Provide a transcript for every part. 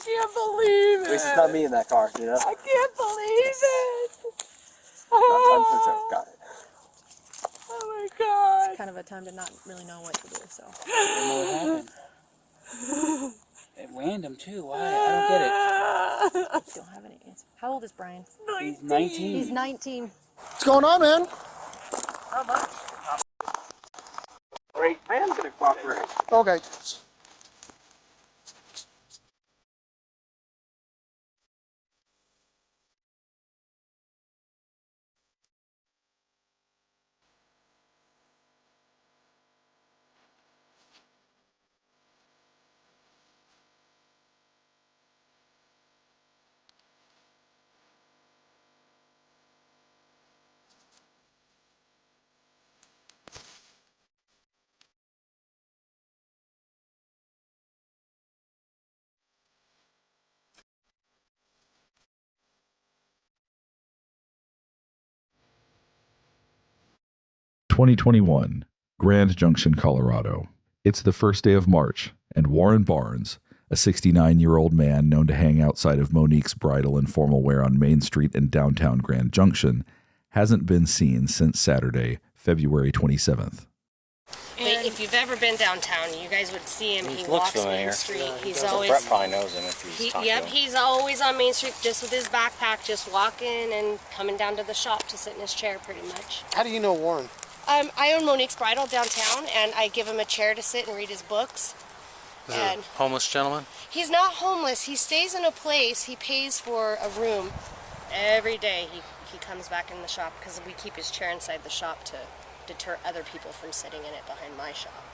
can't believe it. At least it's not me in that car, you know? I can't believe it. I'm got it. Oh my God. It's kind of a time to not really know what to do, so. I don't know what happened. At random, too. Why? I don't get it. Don't have any answer. How old is Brian? He's 19. He's 19. What's going on, man? How much? Great. I am going to cooperate. Okay. (2021) Grand Junction, Colorado. It's the first day of March, and Warren Barnes, a 69-year-old man known to hang outside of Monique's Bridal and Formal Wear on Main Street in downtown Grand Junction, hasn't been seen since Saturday, February 27th. And if you've ever been downtown, you guys would see him. He walks Main Street. Yeah, he's always. Brett probably knows him if he's talking to him. He's always on Main Street, just with his backpack, just walking and coming down to the shop to sit in his chair, pretty much. How do you know Warren? I own Monique's Bridal downtown, and I give him a chair to sit and read his books. Is it a homeless gentleman? He's not homeless. He stays in a place. He pays for a room every day. He comes back in the shop because we keep his chair inside the shop to deter other people from sitting in it behind my shop.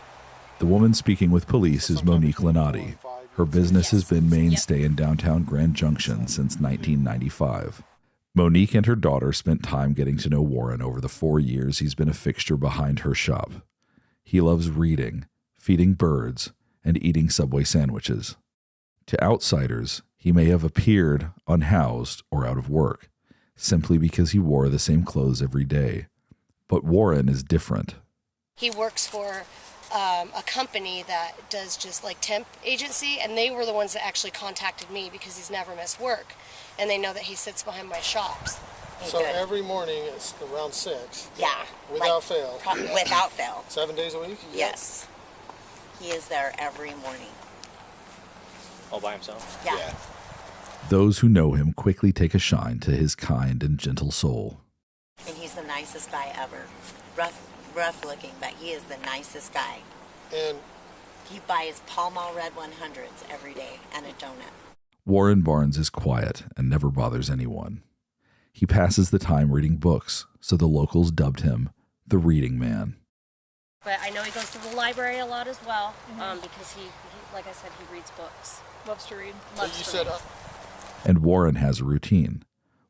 The woman speaking with police is Monique Lenati. Her business has been mainstay in downtown Grand Junction since 1995. Monique and her daughter spent time getting to know Warren over the 4 years he's been a fixture behind her shop. He loves reading, feeding birds, and eating Subway sandwiches. To outsiders, he may have appeared unhoused or out of work, simply because he wore the same clothes every day. But Warren is different. He works for a company that does just like temp agency, and they were the ones that actually contacted me because he's never missed work, and they know that he sits behind my shops. So every morning it's around 6? Yeah. Without fail? Without fail. 7 days a week? Yes. He is there every morning. All by himself? Yeah. Those who know him quickly take a shine to his kind and gentle soul. And he's the nicest guy ever. Rough looking, but he is the nicest guy. And he buys Pall Mall Red 100s every day and a donut. Warren Barnes is quiet and never bothers anyone. He passes the time reading books, so the locals dubbed him the Reading Man. But I know he goes to the library a lot as well, because he, like I said, he reads books. Loves to read. And Warren has a routine,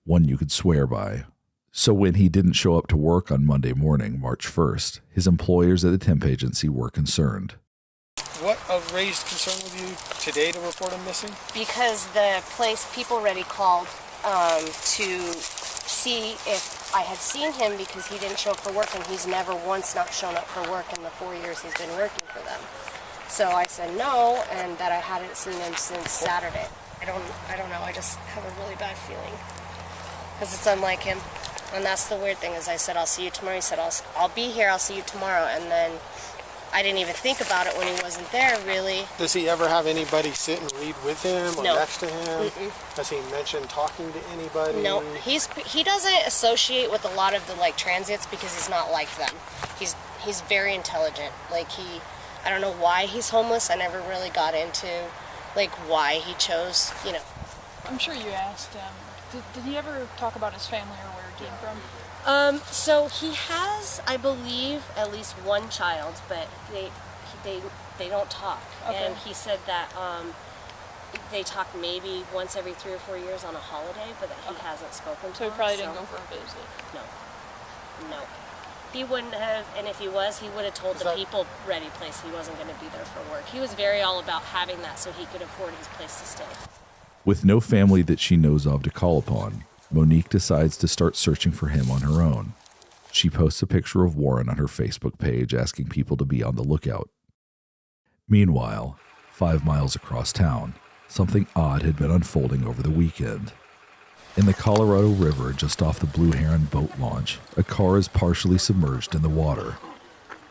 one you could swear by. So when he didn't show up to work on Monday morning, March 1st, his employers at the temp agency were concerned. what raised concern with you today to report him missing? Because the place people already called to see if I had seen him, because he didn't show up for work, and he's never once not shown up for work in the 4 years he's been working for them. So I said no, and that I hadn't seen him since Saturday. I don't know, I just have a really bad feeling, because it's unlike him. And that's the weird thing, is I said, I'll see you tomorrow. He said, I'll be here, I'll see you tomorrow. And then I didn't even think about it when he wasn't there, really. Does he ever have anybody sit and read with him or No. next to him? Mm-mm. Does he mention talking to anybody? No, he doesn't associate with a lot of the transients, because he's not like them. He's very intelligent. I don't know why he's homeless. I never really got into why he chose, I'm sure you asked him. Did he ever talk about his family or where he came from? So he has, I believe, at least one child, but they don't talk. Okay. And he said that they talk maybe once every 3 or 4 years on a holiday, but that he hasn't spoken to So he him, probably didn't go for a visit. No. He wouldn't have, and if he was, he would have told the people ready place he wasn't going to be there for work. He was very all about having that so he could afford his place to stay. With no family that she knows of to call upon, Monique decides to start searching for him on her own. She posts a picture of Warren on her Facebook page asking people to be on the lookout. Meanwhile, 5 miles across town, Something odd had been unfolding over the weekend. In the Colorado River just off the Blue Heron boat launch, a car is partially submerged in the water.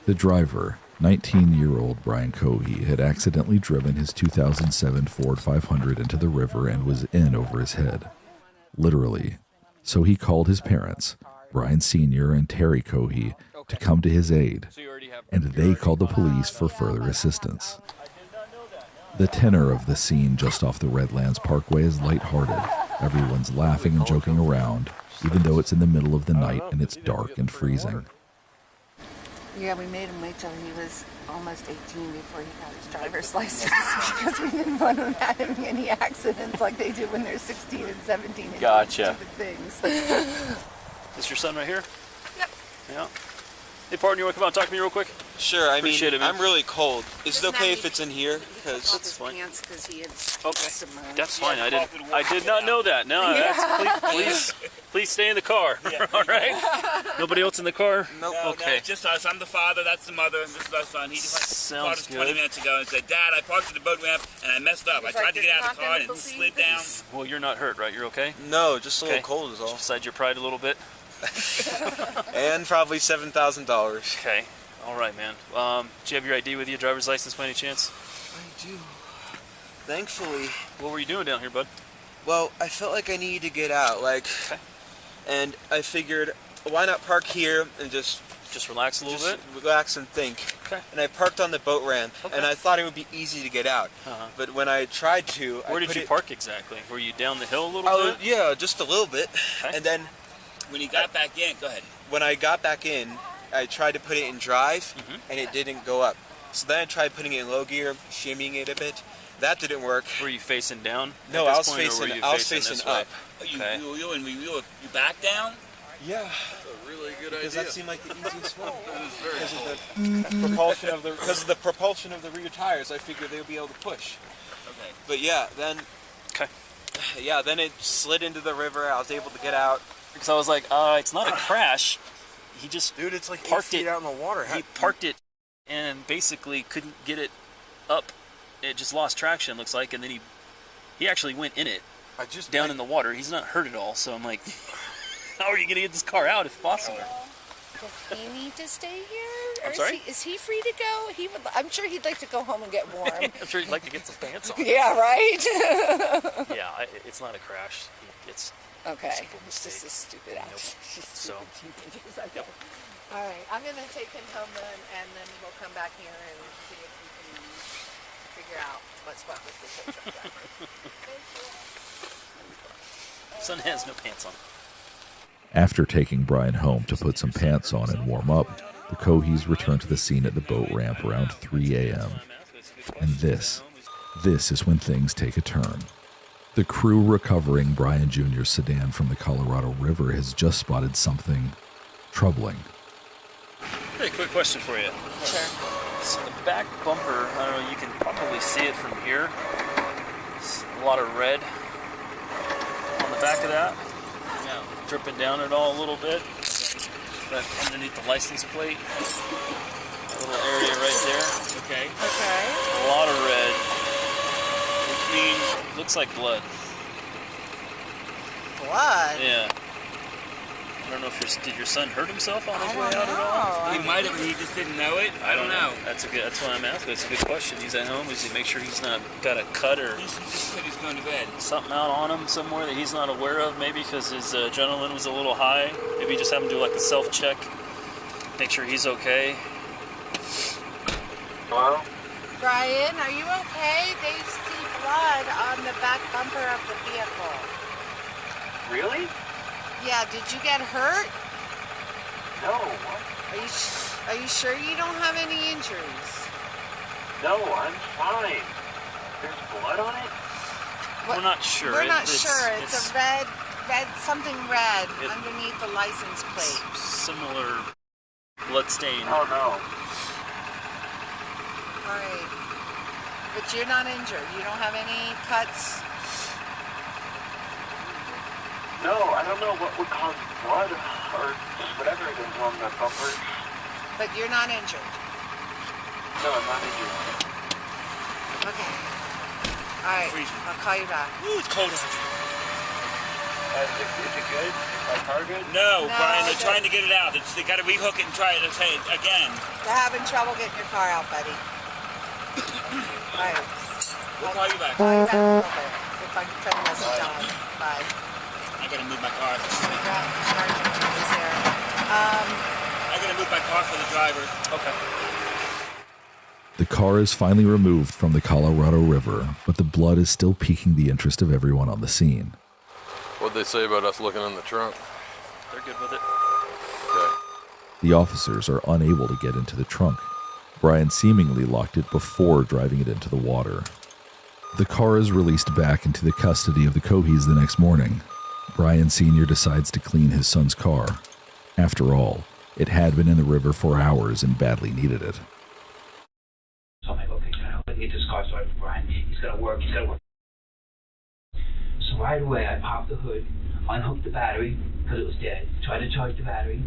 The driver, 19-year-old Brian Cohee, had accidentally driven his 2007 Ford 500 into the river and was in over his head. Literally. So he called his parents, Brian Sr. and Terry Cohee, to come to his aid, and they called the police for further assistance. The tenor of the scene just off the Redlands Parkway is lighthearted. Everyone's laughing and joking around, even though it's in the middle of the night and it's dark and freezing. Yeah, we made him wait till he was almost 18 before he got his driver's license because we didn't want him having any accidents like they do when they're 16 and 17 and Gotcha. doing stupid things. This your son right here? Yep. Yeah. Hey, partner, you want to come out and talk to me real quick? Sure. I mean, Appreciate it, man. I'm really cold. Is it Doesn't okay that if mean it's in here? Because That's fine. Because he had Okay. submerged. That's fine. I did not know that. No, please stay in the car. All right. Nobody else in the car? nope. Okay. No, just us. I'm the father, that's the mother, and this is our son. He just called us Sounds 20 good. minutes ago and said, Dad, I parked at the boat ramp and I messed up. I tried to get out of the car and it slid down. Well, you're not hurt, right? You're okay? No, just a little Okay. cold is all. Just beside your pride a little bit. And probably $7,000. Okay. All right, man. Do you have your ID with you, driver's license by any chance? I do. Thankfully. What were you doing down here, bud? Well, I felt like I needed to get out, Okay. and I figured, why not park here and just relax a little bit? relax and think. Okay. And I parked on the boat ramp, Okay. and I thought it would be easy to get out. Uh-huh. But when I tried to, Where did you park exactly? Were you down the hill a little bit? Yeah, just a little bit. Okay. And then When he got back in, go ahead. when I got back in, I tried to put it in drive, and it didn't go up. So then I tried putting it in low gear, shimmying it a bit. That didn't work. Were you facing down? No, at I this was point, or facing. were you I was facing facing this way? up. Okay. You back down? Yeah. That's a really good Because idea. that seemed like the easiest one. That is very Because of the propulsion of the rear tires, I figured they would be able to push. Okay. But yeah, then. Okay. Yeah, then it slid into the river. I was able to get out. Because I was like, it's not a crash. He just Dude, it's like parked 8 feet it out in the water. He parked it and basically couldn't get it up. It just lost traction, looks like, and then he actually went in it down in the water. He's not hurt at all, so I'm like, how are you gonna get this car out if possible? Does he need to stay here? Or I'm sorry? Is he free to go? I'm sure he'd like to go home and get warm. I'm sure he'd like to get some pants on. Yeah, right? Yeah, it's not a crash. It's Okay. simple It's mistake. just a stupid Nope. accident. So, Yep. All right, I'm going to take him home then, and then we'll come back here and see if we can figure out what's what with the tow truck driver. son has no pants on. After taking Brian home to put some pants on and warm up, the Cohees returned to the scene at the boat ramp around 3 a.m. And this is when things take a turn. The crew recovering Brian Jr.'s sedan from the Colorado River has just spotted something troubling. Hey, quick question for you. Sure. So the back bumper, I don't know, you can probably see it from here. It's a lot of red on the back of that. Dripping down it all a little bit. But underneath the license plate, a little area right there. Okay. Okay. A lot of red, which means looks like blood. Blood? Yeah. I don't know if did your son hurt himself on his way out at all? He might have, but he just didn't know it. I don't know. That's why I'm asking. It's a good question. He's at home. Is he make sure he's not got a cut or He just said he's going to bed. something out on him somewhere that he's not aware of? Maybe because his adrenaline was a little high. Maybe just have him do like a self-check. Make sure he's okay. Hello? Brian, are you okay? They see blood on the back bumper of the vehicle. Really? Yeah, did you get hurt? No. What? Are you sure you don't have any injuries? No, I'm fine. There's blood on it? We're not sure. We're not sure. It's a red, something red It- underneath the license plate. similar blood stain. Oh, no. All right. But you're not injured. You don't have any cuts. No, I don't know what would cause blood or whatever it is on the bumper. But you're not injured. No, I'm not injured. Okay. All right, Freezing. I'll call you back. Ooh, it's cold out there. Is it good? My car good? No, No, Brian, they're they- trying to get it out. They got to rehook it and try it again. They're having trouble getting your car out, buddy. All right. We'll call you back. Call you back in a little bit. If I can send a message on. Bye. I got to move my car. We got charging is there. I got to move my car for the driver. Okay. The car is finally removed from the Colorado River, but the blood is still piquing the interest of everyone on the scene. What'd they say about us looking in the trunk? They're good with it. Okay. The officers are unable to get into the trunk. Brian seemingly locked it before driving it into the water. The car is released back into the custody of the Cohees the next morning. Brian Sr. decides to clean his son's car. After all, it had been in the river for hours and badly needed it. So I'm like, okay, I get this car started for Brian. He's got to work. So right away, I popped the hood, unhooked the battery, because it was dead, tried to charge the battery.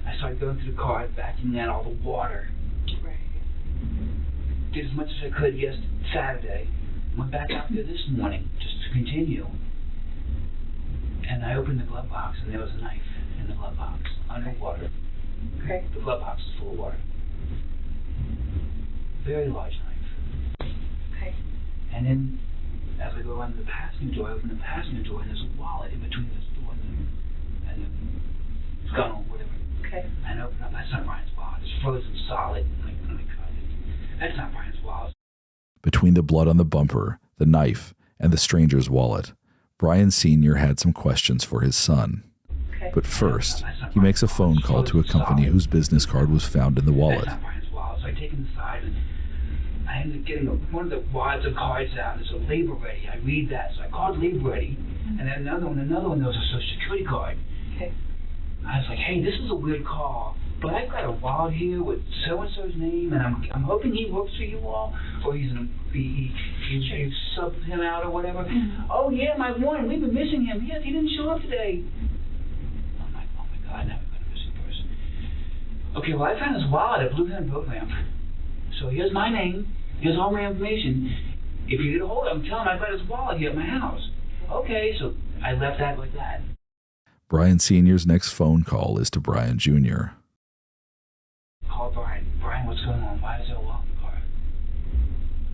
I started going through the car, vacuuming out all the water. Right. Did as much as I could Saturday. Went back out there this morning, just to continue. And I opened the glove box, and there was a knife in the glove box, underwater. Okay. The glove box is full of water. Very large knife. Okay. And then, as I go around the passenger door, I open the passenger door, and there's a wallet in between this door and the gun or whatever. Okay. And I open up, that's not Brian's wallet. It's frozen solid. I'm like, oh my God, that's not Brian's wallet. Between the blood on the bumper, the knife, and the stranger's wallet, Brian Sr. had some questions for his son. Okay. But first, he makes a phone call to a company whose business card was found in the wallet. That's not Brian's wallet. So I take him aside, and I ended up getting one of the wads of cards out, and there's a label ready. I read that, so I called label ready, and then another one, there was a social security card. Okay. I was like, hey, this is a weird call, but I've got a wallet here with so-and-so's name, and I'm hoping he works for you all, or you subbed him out or whatever. Oh, yeah, my one, we've been missing him. Yes, he didn't show up today. I'm like, oh, my God, now we've got a missing person. Okay, well, I found his wallet at Blue Hen Program. So here's my name, here's all my information. If you get a hold of him, tell him I've got his wallet here at my house. Okay, so I left that like that. Brian Sr.'s next phone call is to Brian Jr. Call Brian. Brian, what's going on? Why is there a wallet in the car?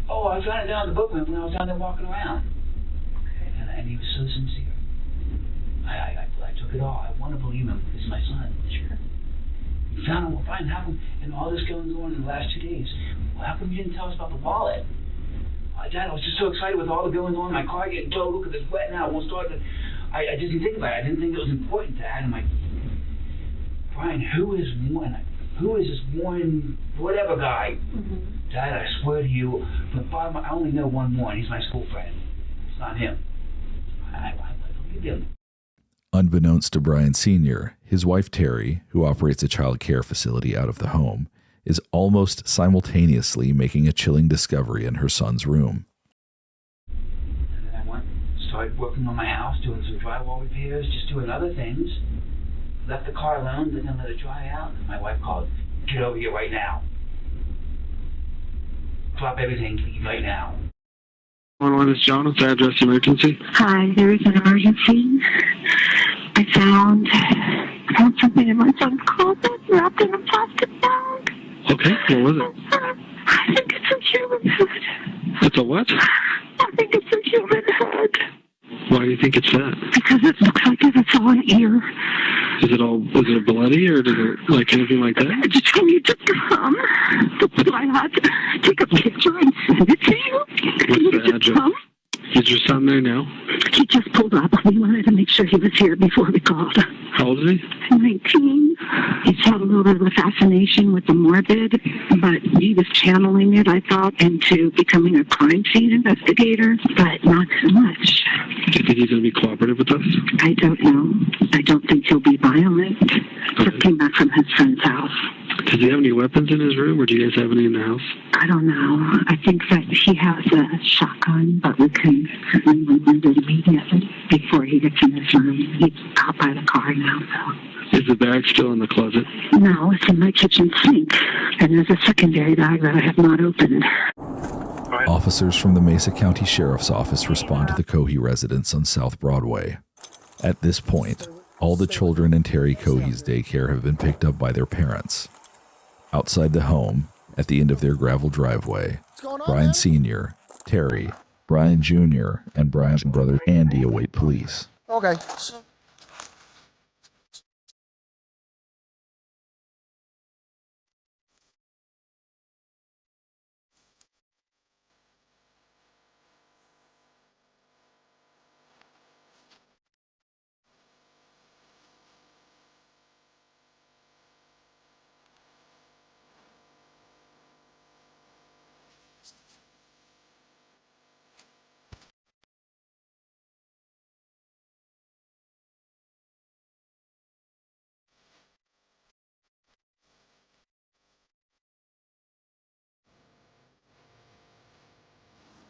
Oh, I found it down at the book ramp when I was down there walking around. Okay. And he was so sincere. I took it all. I want to believe him. He's my son. Sure. You found him. Well, Brian, how come, and all this going on in the last 2 days, well, how come you didn't tell us about the wallet? Dad, I was just so excited with all the going on. My car getting towed. Look, it's wet now. It won't start. I didn't think about it. I didn't think it was important, Dad. I'm like, Brian, who is this one whatever guy? Mm-hmm. Dad, I swear to you, from the bottom, I only know one. He's my school friend. It's not him. I believe him. Unbeknownst to Brian Sr., his wife Terry, who operates a child care facility out of the home, is almost simultaneously making a chilling discovery in her son's room. And then I started working on my house, doing some drywall repairs, just doing other things. Left the car alone, didn't let it dry out. My wife called, get over here right now. Drop everything, leave right now. 111 is John. What's the address emergency? Hi, there is an emergency. I found something in my son's closet wrapped in a plastic bag. Okay, what was it? I think it's a human head. It's a what? I think it's a human head. Why do you think it's that? Because it looks like it's all an ear. Is it bloody or does it like anything like that? I just told you to come. So I had to take a picture and send it to you. What's the address? Is your son there now? He just pulled up. We wanted to make sure he was here before we called. How old is he? 19. He's had a little bit of a fascination with the morbid, but he was channeling it, I thought, into becoming a crime scene investigator, but not so much. Do you think he's going to be cooperative with us? I don't know. I don't think he'll be violent. Just came back from his friend's house. Does he have any weapons in his room, or do you guys have any in the house? I don't know. I think that he has a shotgun, but we can certainly remove it immediately before he gets in his room. He's out by the car now, so. Is the bag still in the closet? No, it's in my kitchen sink. And there's a secondary bag that I have not opened. All Officers from the Mesa County Sheriff's Office respond to the Cohee residence on South Broadway. At this point, all the children in Terry Cohee's daycare have been picked up by their parents. Outside the home, at the end of their gravel driveway, Brian Sr., Terry, Brian Jr., and Brian's brother Andy await police. Okay.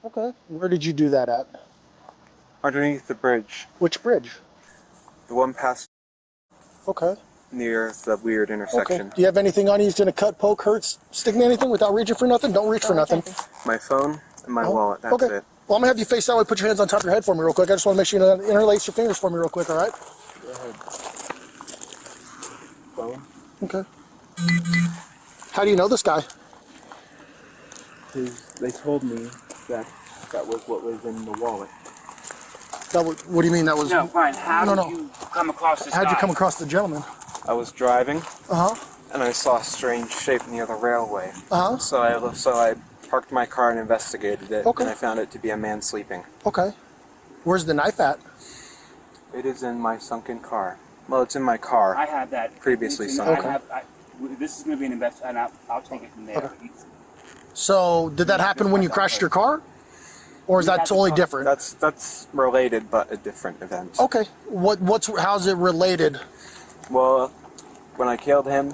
Okay. Where did you do that at? Underneath the bridge. Which bridge? The one past. Okay. Near the weird intersection. Okay. Do you have anything on you that's gonna cut, poke, hurt, stick me anything without reaching for nothing? Don't reach for nothing. My phone and my wallet, that's okay. it. Well, I'm gonna have you face that way, put your hands on top of your head for me real quick. I just wanna make sure you interlace your fingers for me real quick, alright? Go ahead. Phone? Okay. How do you know this guy? They told me that was what was in the wallet. That was, what do you mean that was? No, Brian, how did you come across this How'd guy? you come across the gentleman? I was driving. Uh-huh. And I saw a strange shape near the railway. Uh-huh. So I parked my car and investigated it. Okay. And I found it to be a man sleeping. Okay. Where's the knife at? It is in my sunken car. Well, it's in my car. I have that. Previously sunken. This is going to be an invest, and I'll take it from there. Okay. So, did that happen when you crashed your car? Or is that totally different? That's related, but a different event. Okay. How's it related? Well, when I killed him,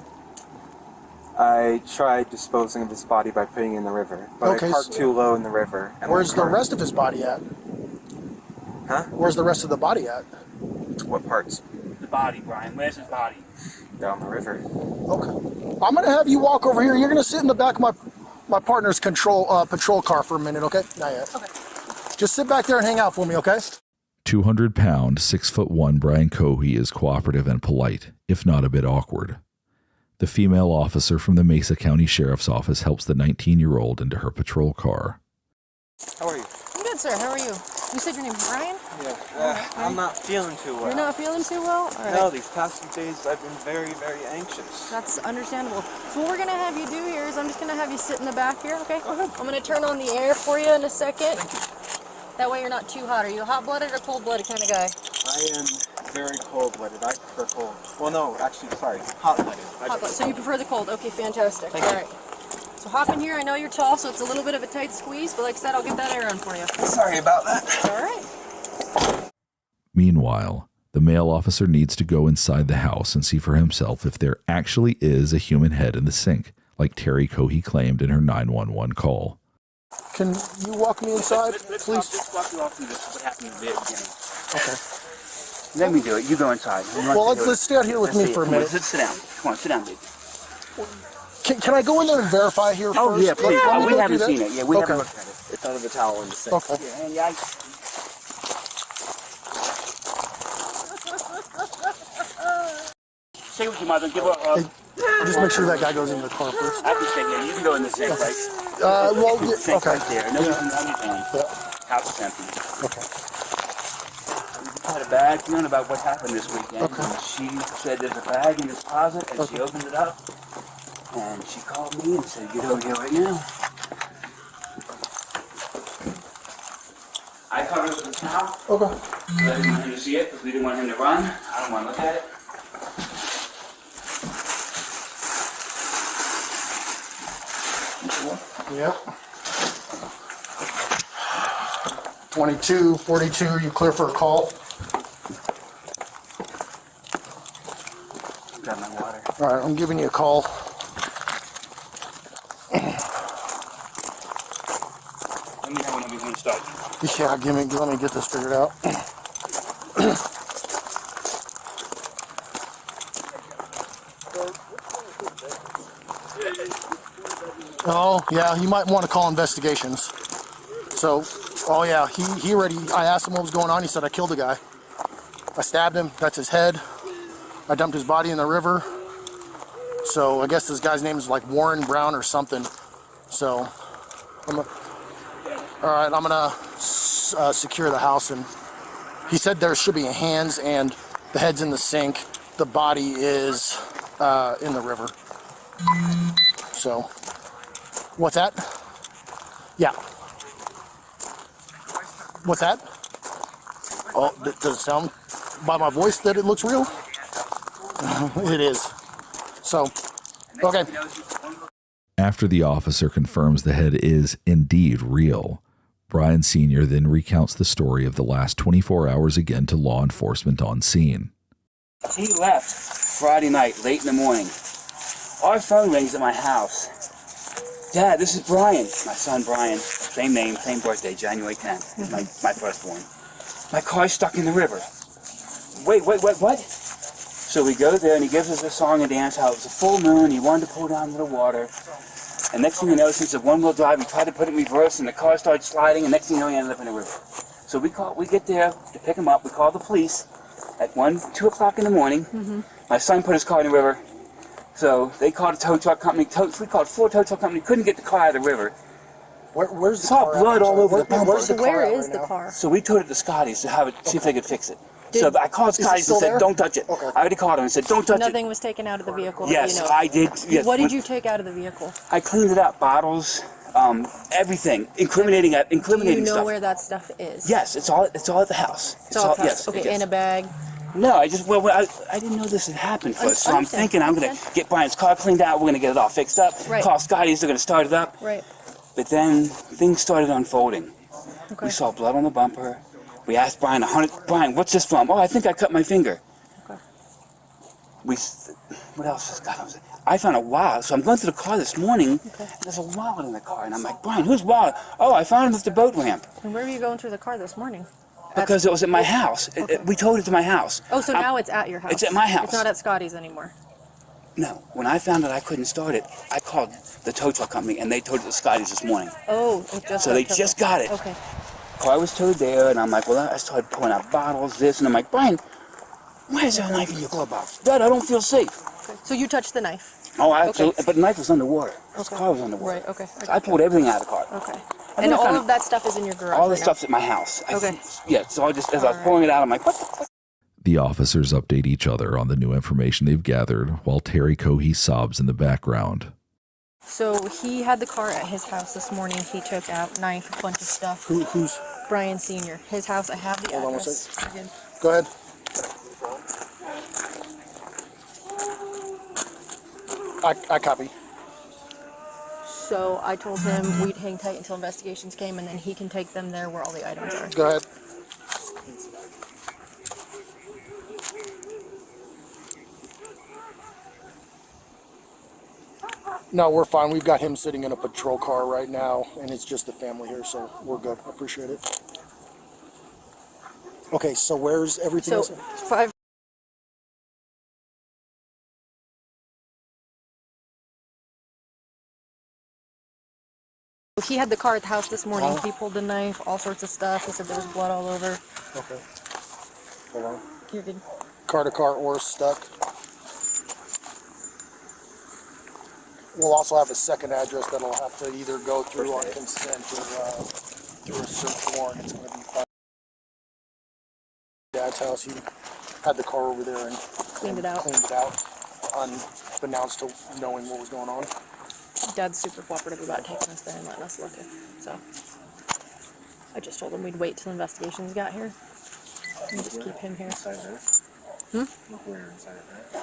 I tried disposing of his body by putting it in the river. But I parked too low in the river. And where's the rest of his body at? Huh? Where's the rest of the body at? What parts? The body, Brian. Where's his body? Down the river. Okay. I'm gonna have you walk over here. You're gonna sit in the back of my partner's patrol car for a minute, okay? Not yet. Okay. Just sit back there and hang out for me, okay? 200-pound, 6'1" Brian Cohee is cooperative and polite, if not a bit awkward. The female officer from the Mesa County Sheriff's Office helps the 19-year-old into her patrol car. How are you? I'm good, sir. How are you? You said your name's Brian? Yeah. I'm not feeling too well. You're not feeling too well? All right. No, these past few days I've been very, very anxious. That's understandable. So what we're going to have you do here is I'm just going to have you sit in the back here, okay? I'm going to turn on the air for you in a second. That way you're not too hot. Are you a hot-blooded or cold-blooded kind of guy? I am very cold-blooded. I prefer cold. Well, no, actually, sorry, hot-blooded. Hot-blooded. So you prefer the cold. Okay, fantastic. Thank All you. right. So hop in here. I know you're tall, so it's a little bit of a tight squeeze, but like I said, I'll get that air on for you. Sorry about that. All right. Meanwhile, the male officer needs to go inside the house and see for himself if there actually is a human head in the sink, like Terry Cohee claimed in her 911 call. Can you walk me inside, please? Let's walk you all through this, what happened in the very beginning. Okay. Let me do it. You go inside. Well, let's stay out here with me for a minute. Sit down. Come on, sit down, baby. Can I go in there and verify here first? Oh, yeah, please. We haven't seen it. Yeah, we haven't Okay. looked at it. It's under the towel in the sink. Okay. Yeah, Stay with your mother. Give her Just make sure that guy goes in the car first. I can stay here. You can go in the sink, right? Well, The sink okay. right there. No, Yeah. House is empty. Okay. We had a bag feeling about what happened this weekend. Okay. And she said there's a bag in this closet, and she opened it up. And she called me and said, get over here right now. I covered it with a towel. Okay. I didn't want him to see it because we didn't want him to run. I don't want to look at it. Yep. 22, 42, you clear for a call? Got my water. All right, I'm giving you a call. Let me know when we want to start. Yeah, let me get this figured out. Oh, yeah, you might want to call investigations. So, oh yeah, he already, I asked him what was going on. He said, I killed a guy. I stabbed him. That's his head. I dumped his body in the river. So I guess this guy's name is like Warren Brown or something. So, all right, I'm gonna secure the house. And he said there should be hands and the head's in the sink. The body is in the river. So, what's that? Yeah. What's that? Oh, does it sound by my voice that it looks real? It is. So, okay. After the officer confirms the head is indeed real, Brian Sr. then recounts the story of the last 24 hours again to law enforcement on scene. He left Friday night, late in the morning. Our phone rings at my house. Dad, this is Brian. My son Brian. Same name, same birthday, January 10th. My firstborn. My car's stuck in the river. Wait, what? So we go there and he gives us a song and dance how it was a full moon, he wanted to pull down to the water. And next thing you know, since it's a one-wheel drive, we tried to put it in reverse and the car started sliding and next thing you know, he ended up in the river. So we get there to pick him up, we call the police at 2 o'clock in the morning. My son put his car in the river. So they called a tow truck company, we called 4 tow truck companies, couldn't get the car out of the river. Where's the car? Saw blood all over the bumper. Where is the car? So we towed it to Scotty's to have it, see if they could fix it. So I called Scotty's and said, don't touch it. Okay. I already called him and said, don't touch it. Nothing was taken out of the vehicle. Yes, you know. I did. Yes. What did you take out of the vehicle? I cleaned it up, bottles, everything, incriminating Do you know stuff. where that stuff is? Yes, it's all at the house. It's all at the house. Yes, Okay, yes. in a bag. No, I didn't know this had happened first, so I'm thinking I'm going to get Brian's car cleaned out, we're going to get it all fixed up, call Scotty's, they're going to start it up. Right. But then things started unfolding. Okay. We saw blood on the bumper. We asked Brian, Brian, what's this from? Oh, I think I cut my finger. Okay. What else has got on? I found a wallet, so I'm going through the car this morning, and there's a wallet in the car, and I'm like, Brian, whose wallet? Oh, I found it at the boat ramp. And where were you going through the car this morning? Because it was at my house. Okay. We towed it to my house. Oh, so now it's at your house. It's at my house. It's not at Scotty's anymore. No, when I found out I couldn't start it, I called the tow truck company, and they towed it to Scotty's this morning. Oh, it just so they just got it. Okay. Car was towed there, and I'm like, well, I started pulling out bottles, this, and I'm like, Brian, why is there a knife in your glove box? Dad, I don't feel safe. Okay. So you touched the knife? Oh, absolutely. But the knife was underwater. The car was underwater. Right, okay. So I pulled everything out of the car. Okay. And all of that stuff is in your garage? All the stuff's at my house. Okay. Yeah, so as I was pulling it out, I'm like, what the fuck? The officers update each other on the new information they've gathered while Terry Cohee sobs in the background. So he had the car at his house this morning. He took out knife, a bunch of stuff. Who's? Brian Sr. His house. I have the Hold address. on 1 second. Go ahead. I copy. So I told him we'd hang tight until investigations came, and then he can take them there where all the items are. Go ahead. No, we're fine. We've got him sitting in a patrol car right now, and it's just the family here, so we're good. I appreciate it. Okay, so where's everything else? 5. He had the car at the house this morning. He pulled the knife, all sorts of stuff. He said there was blood all over. Okay. Hold on. You're good. Car to car or stuck. We'll also have a second address that'll have to either go through on consent or through a search warrant. It's going to be fine. Dad's house. He had the car over there and cleaned it out, unbeknownst to knowing what was going on. Dad's super cooperative about taking us there and letting us look at. So I just told him we'd wait till investigations got here and just keep him here.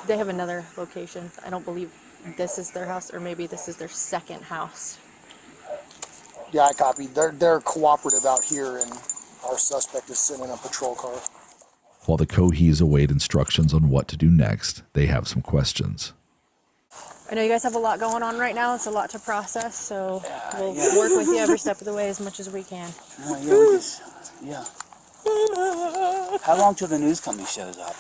They have another location. I don't believe this is their house, or maybe this is their second house. Yeah, I copied. They're cooperative out here, and our suspect is sitting in a patrol car. While the Cohees await instructions on what to do next, they have some questions. I know you guys have a lot going on right now. It's a lot to process, so we'll work with you every step of the way as much as we can. How long till the news company shows up?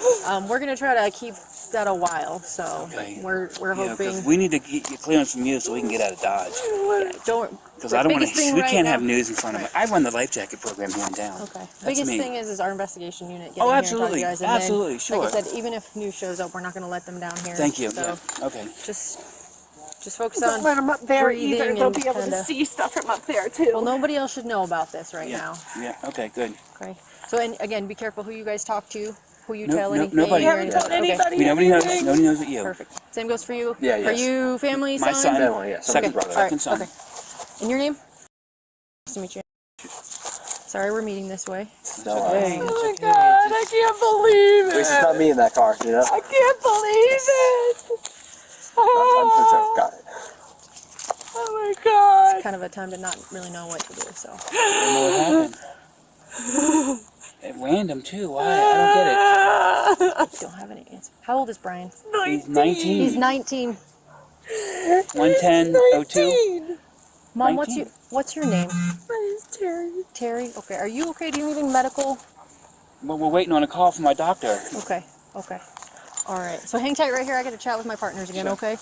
We're going to try to keep at a while, so we're hoping. We need to get clearance from you so we can get out of Dodge. Yeah, don't. Because I don't want to. We can't have news in front of me. I run the life jacket program here in town. Okay. Biggest thing is our investigation unit. Oh, absolutely, here and talk to you guys, and absolutely, then, sure. Like I said, even if news shows up, we're not going to let them down here. Thank you. So yeah. Okay. Just focus Don't on let them up there breathing either. They'll and be able to kinda- see stuff from up there too. Well, nobody else should know about this right now. Yeah. Okay. Good. Okay. So, and again, be careful who you guys talk to, who you No- tell no- anything. nobody. or We haven't anything. told anybody Okay. Nobody knows. Nobody knows but you. Perfect. Same goes for you. Yeah, Are yes. you family? My son. Family, yeah. Second Okay. brother. All right. Second son. Okay. And your name? Nice to meet you. Sorry, we're meeting this way. No, Hey, Oh my God, I can't believe at least it. it's not me in that car, you know? I can't believe it. I'm got it. Oh my God. It's kind of a time to not really know what to do. So. I don't know what happened. At random too. Why? I don't get it. Don't have any answer. How old is Brian? He's 19. He's 19. 110-02. Mom, 19. what's your name? My name's Terry. Terry. Okay. Are you okay? Do you need any medical? Well, we're waiting on a call from my doctor. Okay. Okay. All right. So hang tight right here. I got to chat with my partners again. Sure. Okay.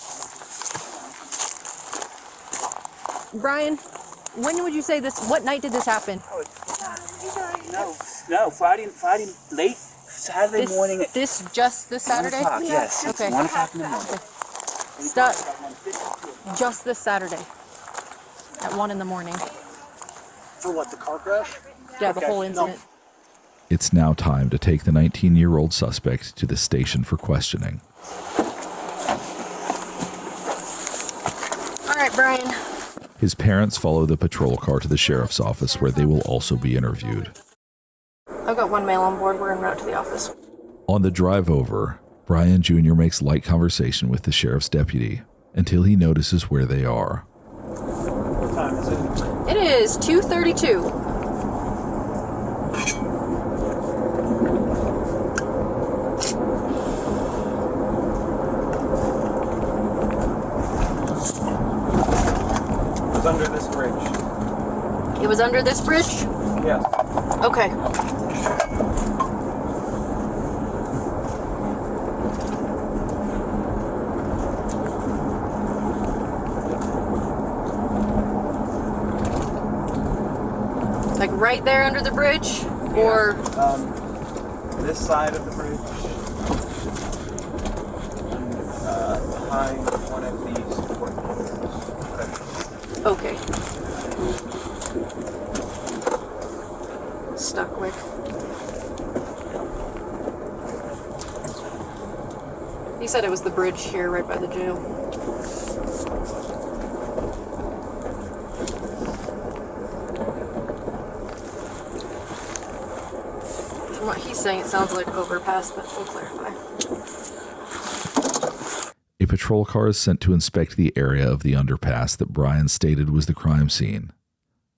Brian, when would you say this? What night did this happen? No, Friday late Saturday morning at This Saturday? 1 o'clock, yes. Okay. 1 o'clock in the morning. Start just this Saturday at 1 in the morning. For what, the car crash? Yeah, the Okay, whole no. incident. It's now time to take the 19-year-old suspect to the station for questioning. All right, Brian. His parents follow the patrol car to the sheriff's office where they will also be interviewed. I've got one male on board. We're en route to the office. On the drive over, Brian Jr. makes light conversation with the sheriff's deputy until he notices where they are. What time is it? It is 2:32. It was under this bridge. It was under this bridge? Yes. Okay. Like right there under the bridge? Or This side of the bridge. Behind one of these support poles. okay. Stuck with. He said it was the bridge here right by the jail. From what he's saying, it sounds like overpass, but we'll clarify. A patrol car is sent to inspect the area of the underpass that Brian stated was the crime scene.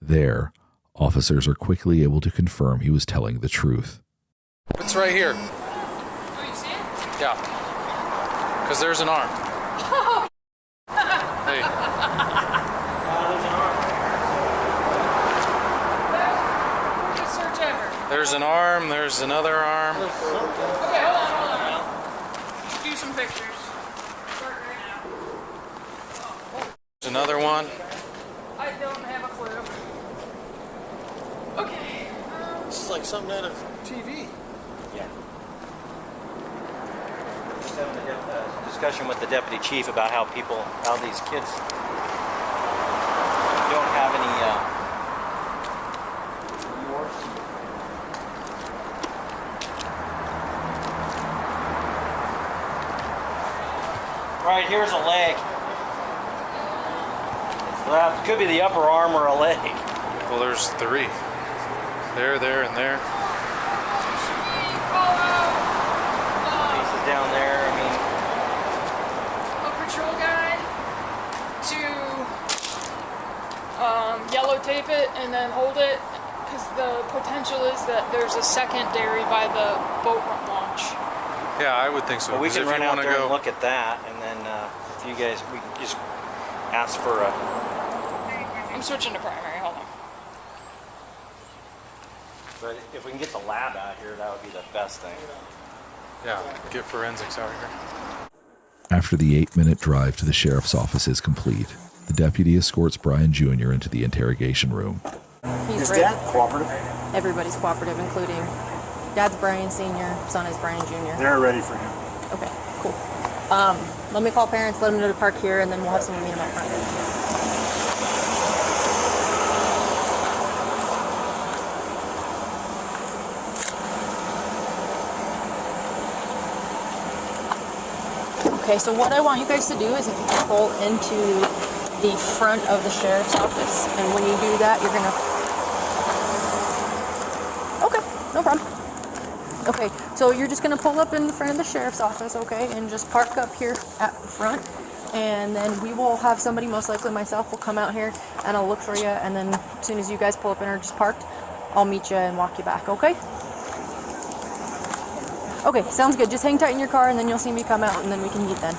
There, officers are quickly able to confirm he was telling the truth. It's right here. Oh, you see it? Yeah. Because there's an arm. Hey. Good search ever. There's an arm, there's another arm. Okay, hold on. Do some pictures. Start right now. There's another one. I don't have a clue. Okay. This is like something out of TV. Yeah. Just having a discussion with the deputy chief about how these kids don't have any remorse. Right, here's a leg. Well, it could be the upper arm or a leg. Well, there's three. There, and there. Pieces down there, I mean. A patrol guide to yellow tape it and then hold it, because the potential is that there's a secondary by the boat launch. Yeah, I would think so. Well, we 'cause can if run you out wanna there go, and look at that, and then if you guys, we can just ask for a. I'm switching to primary, hold on. But if we can get the lab out here, that would be the best thing. Yeah, get forensics out here. After the 8-minute drive to the sheriff's office is complete, the deputy escorts Brian Jr. into the interrogation room. Is Dad cooperative? Everybody's cooperative, including Dad's Brian Sr., son is Brian Jr. They're ready for him. Okay, cool. Let me call parents, let them know to park here, and then we'll have someone meet them out front. Okay, so what I want you guys to do is if you can pull into the front of the sheriff's office, and when you do that, you're gonna... Okay, no problem. Okay, so you're just gonna pull up in the front of the sheriff's office, okay, and just park up here at the front, and then we will have somebody, most likely myself, will come out here, and I'll look for you, and then as soon as you guys pull up and are just parked, I'll meet you and walk you back, okay? Okay, sounds good. Just hang tight in your car, and then you'll see me come out, and then we can meet then.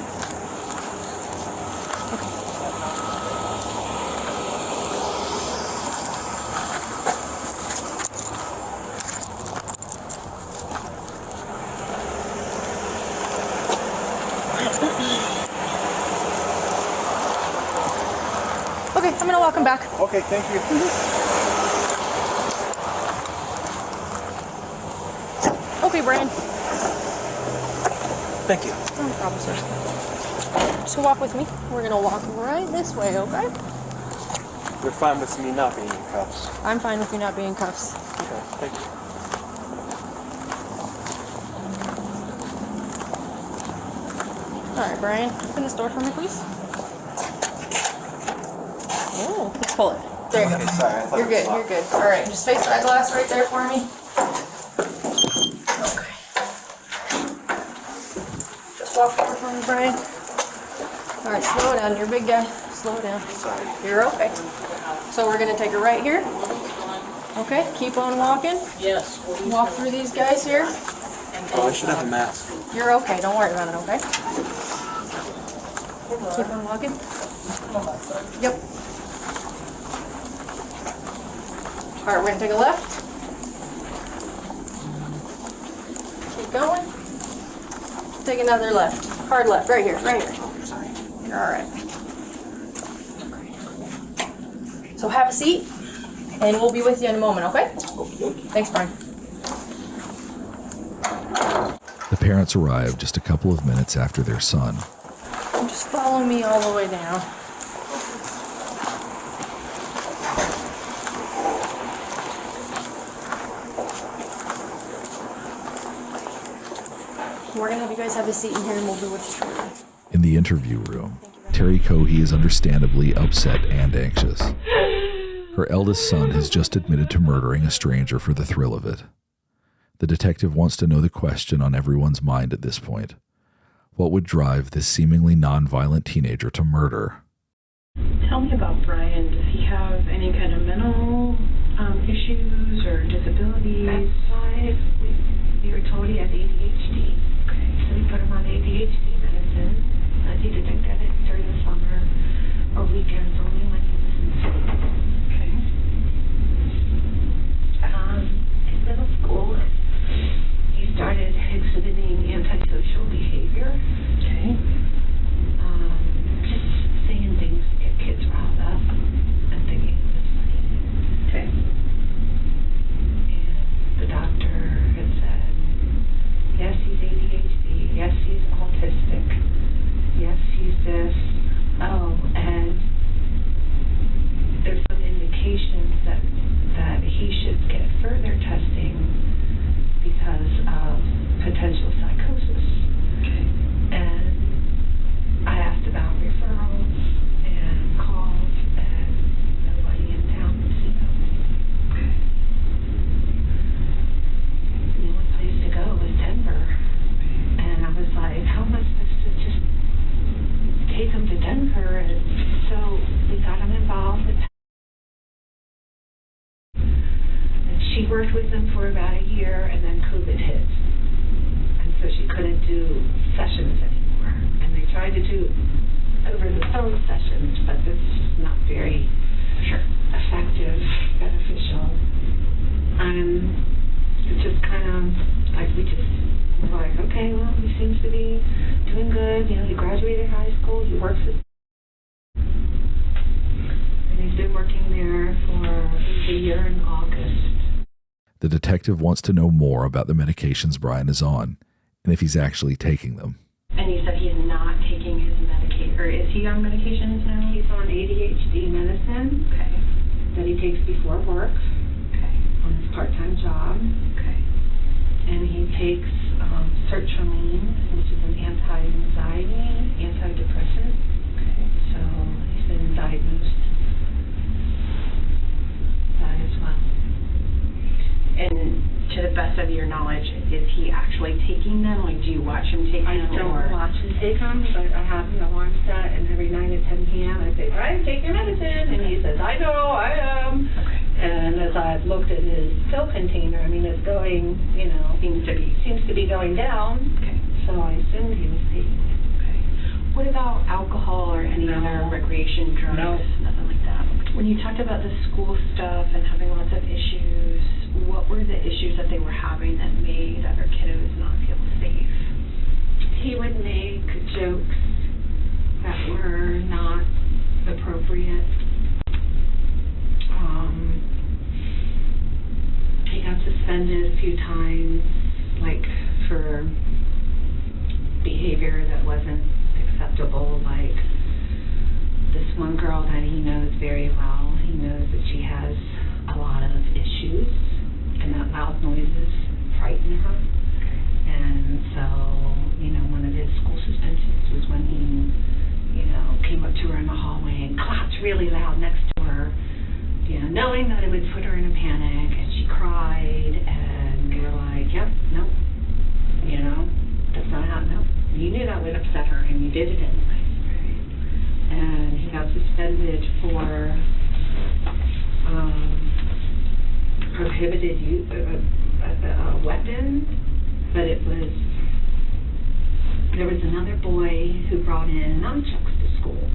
Okay, I'm gonna walk him back. Okay, thank you. Okay, Brian. Thank you. No problem, sir. So walk with me. We're gonna walk right this way, okay? You're fine with me not being in cuffs. I'm fine with you not being in cuffs. Okay, thank you. All right, Brian. Open this door for me, please. Oh, let's pull it. There you go. Okay, sorry, I thought You're it was good. locked. You're good. All right, just face that glass right there for me. Okay. Just walk over for me, Brian. All right, slow it down. You're a big guy. Slow it down. Sorry. You're okay. So we're gonna take it right here. Okay, keep on walking. Yes. Walk through these guys here. Oh, I should have a mask. You're okay. Don't worry about it, okay? Keep on walking. Yep. All right, we're gonna take a left. Keep going. Take another left. Hard left. Right here. Right here. Sorry. You're all right. So have a seat, and we'll be with you in a moment, okay? Thanks, Brian. The parents arrive just a couple of minutes after their son. Just follow me all the way down. We're gonna have you guys have a seat in here, and we'll be with you. In the interview room, Terry Cohee is understandably upset and anxious. Her eldest son has just admitted to murdering a stranger for the thrill of it. The detective wants to know the question on everyone's mind at this point. What would drive this seemingly non-violent teenager to murder? Tell me about Brian. Does he have any kind of mental issues or disabilities? That's why we were told he has ADHD. Okay. So we put him on ADHD medicine. He detected it during the summer or weekends only when he was in school. Okay. In middle school, he started exhibiting antisocial behavior. Okay. Just saying things to get kids riled up and thinking it was funny. Okay. And the doctor seems to be doing good. You know, he graduated high school. He works at, and he's been working there for a year in August. The detective wants to know more about the medications Brian is on and if he's actually taking them. And you said he's not taking his medication, or is he on medications now? He's on ADHD medicine. Okay. That he takes before work. Okay. On his part-time job. Okay. And he takes sertraline, which is an anti-anxiety, antidepressant. Okay. So he's been diagnosed that as well. And to the best of your knowledge, is he actually taking them? Like, do you watch him take them? I don't watch him take them, but I have an alarm set, and every night at 10 p.m. I say, Brian, take your medicine. And he says, I know, I am. Okay. And as I've looked at his pill container, I mean, it's going, you know, seems to be going down. Okay. So I assumed he was taking it. Okay. What about alcohol or any other recreation drugs? No. Nothing like that. When you talked about the school stuff and having lots of issues, what were the issues that they were having that made other kiddos not feel safe? He would make jokes that were not appropriate. He got suspended a few times, like for behavior that wasn't acceptable, like this one girl that he knows very well. He knows that she has a lot of issues, and that loud noises frighten her. And so, you know, one of his school suspensions was when he, you know, came up to her in the hallway and clapped really loud next to her, you know, knowing that it would put her in a panic, and she cried, and we were like, yep, no, you know, that's not how, no. You knew that would upset her, and you did it anyway. And he got suspended for prohibited use a weapon, but there was another boy who brought in nunchucks to school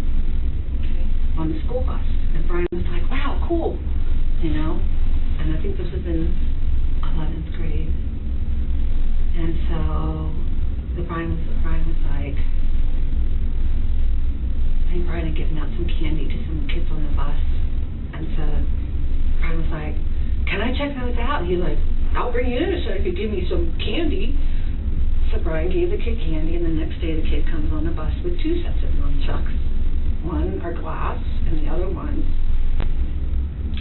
on the school bus, and Brian was like, wow, cool, you know, and I think this was in 11th grade, and so Brian was like, I think Brian had given out some candy to some kids on the bus, and so Brian was like, can I check those out? And he's like, I'll bring you in so you could give me some candy. So Brian gave the kid candy, and the next day the kid comes on the bus with 2 sets of nunchucks. One are glass, and the other ones,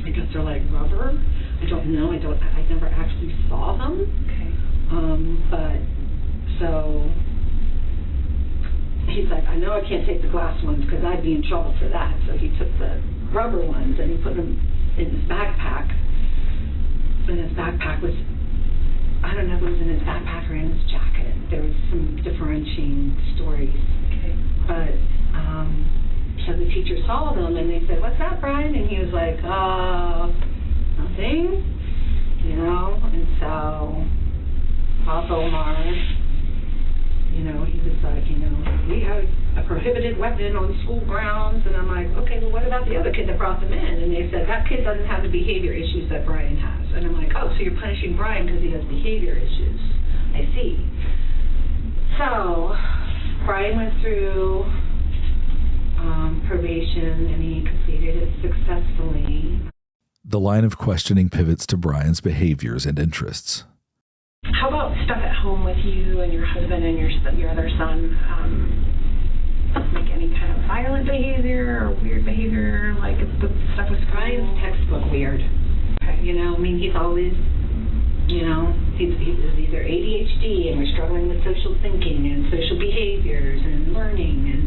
I guess they're like rubber. I don't know. I never actually saw them. Okay. But so he's like, I know I can't take the glass ones because I'd be in trouble for that. So he took the rubber ones and he put them in his backpack. And his backpack was, I don't know if it was in his backpack or in his jacket. There was some differentiating stories. Okay. But so the teacher saw them and they said, what's that, Brian? And he was like, nothing, you know. And so Bob Omar, you know, he was like, you know, we have a prohibited weapon on school grounds. And I'm like, okay, well, what about the other kid that brought them in? And they said, that kid doesn't have the behavior issues that Brian has. And I'm like, oh, so you're punishing Brian because he has behavior issues. I see. So Brian went through probation and he completed it successfully. The line of questioning pivots to Brian's behaviors and interests. How about stuff at home with you and your husband and your other son? Like any kind of violent behavior or weird behavior, like the stuff with Brian's textbook weird. Okay. You know, I mean, he's always, you know, he's either ADHD and we're struggling with social thinking and social behaviors and learning and,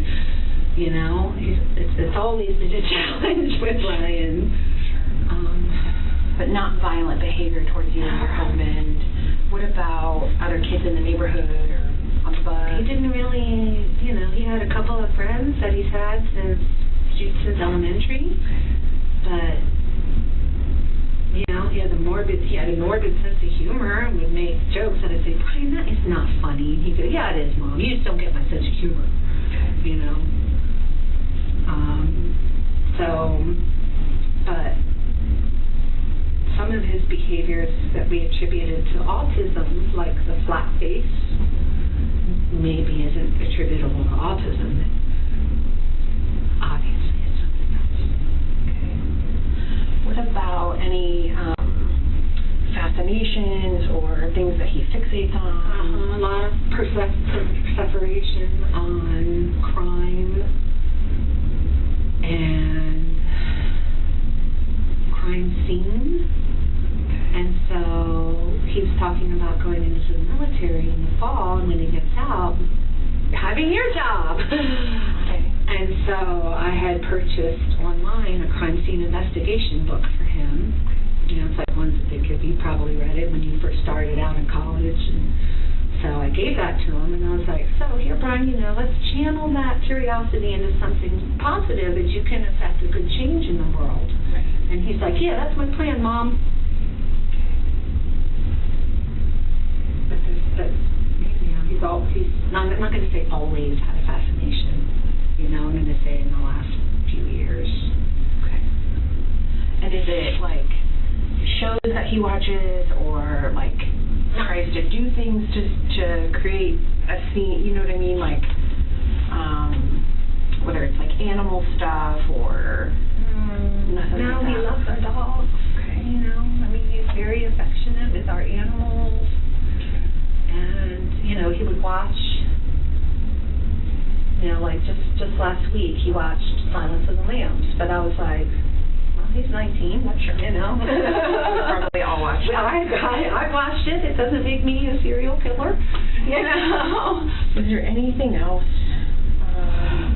you know, it's always been a challenge with Brian. But not violent behavior towards you and your husband. What about other kids in the neighborhood or on the bus? He didn't really, you know, he had a couple of friends that he's had since elementary, but, you know, he had a morbid sense of humor and would make jokes, and I'd say, Brian, that is not funny. And he'd go, yeah, it is, Mom. You just don't get my sense of humor, you know. But some of his behaviors that we attributed to autism, like the flat face, he fixates on. A lot of perseveration on crime and crime scene. And so he's talking about going into the military in the fall, and when he gets out, having your job. And so I had purchased online a crime scene investigation book for him. You know, it's like ones that you probably read it when you first started out in college. And so I gave that to him, and I was like, so here, Brian, you know, let's channel that curiosity into something positive that you can affect a good change in the world. And he's like, yeah, that's my plan, Mom. But you know, he's not going to say always had a fascination. You know, I'm going to say in the last few years. Okay. And is it like shows that he watches, or like tries to do things to create a scene? You know what I mean? Like, whether it's like animal stuff or nothing. No, like he that. loves our dogs. Okay. You know, I mean, he's very affectionate with our animals. And, you know, he would watch, you know, like just last week he watched Silence of the Lambs. But I was like, well, he's 19, not sure, you know. Probably all watched it. I watched it. It doesn't make me a serial killer, you know. Is there anything else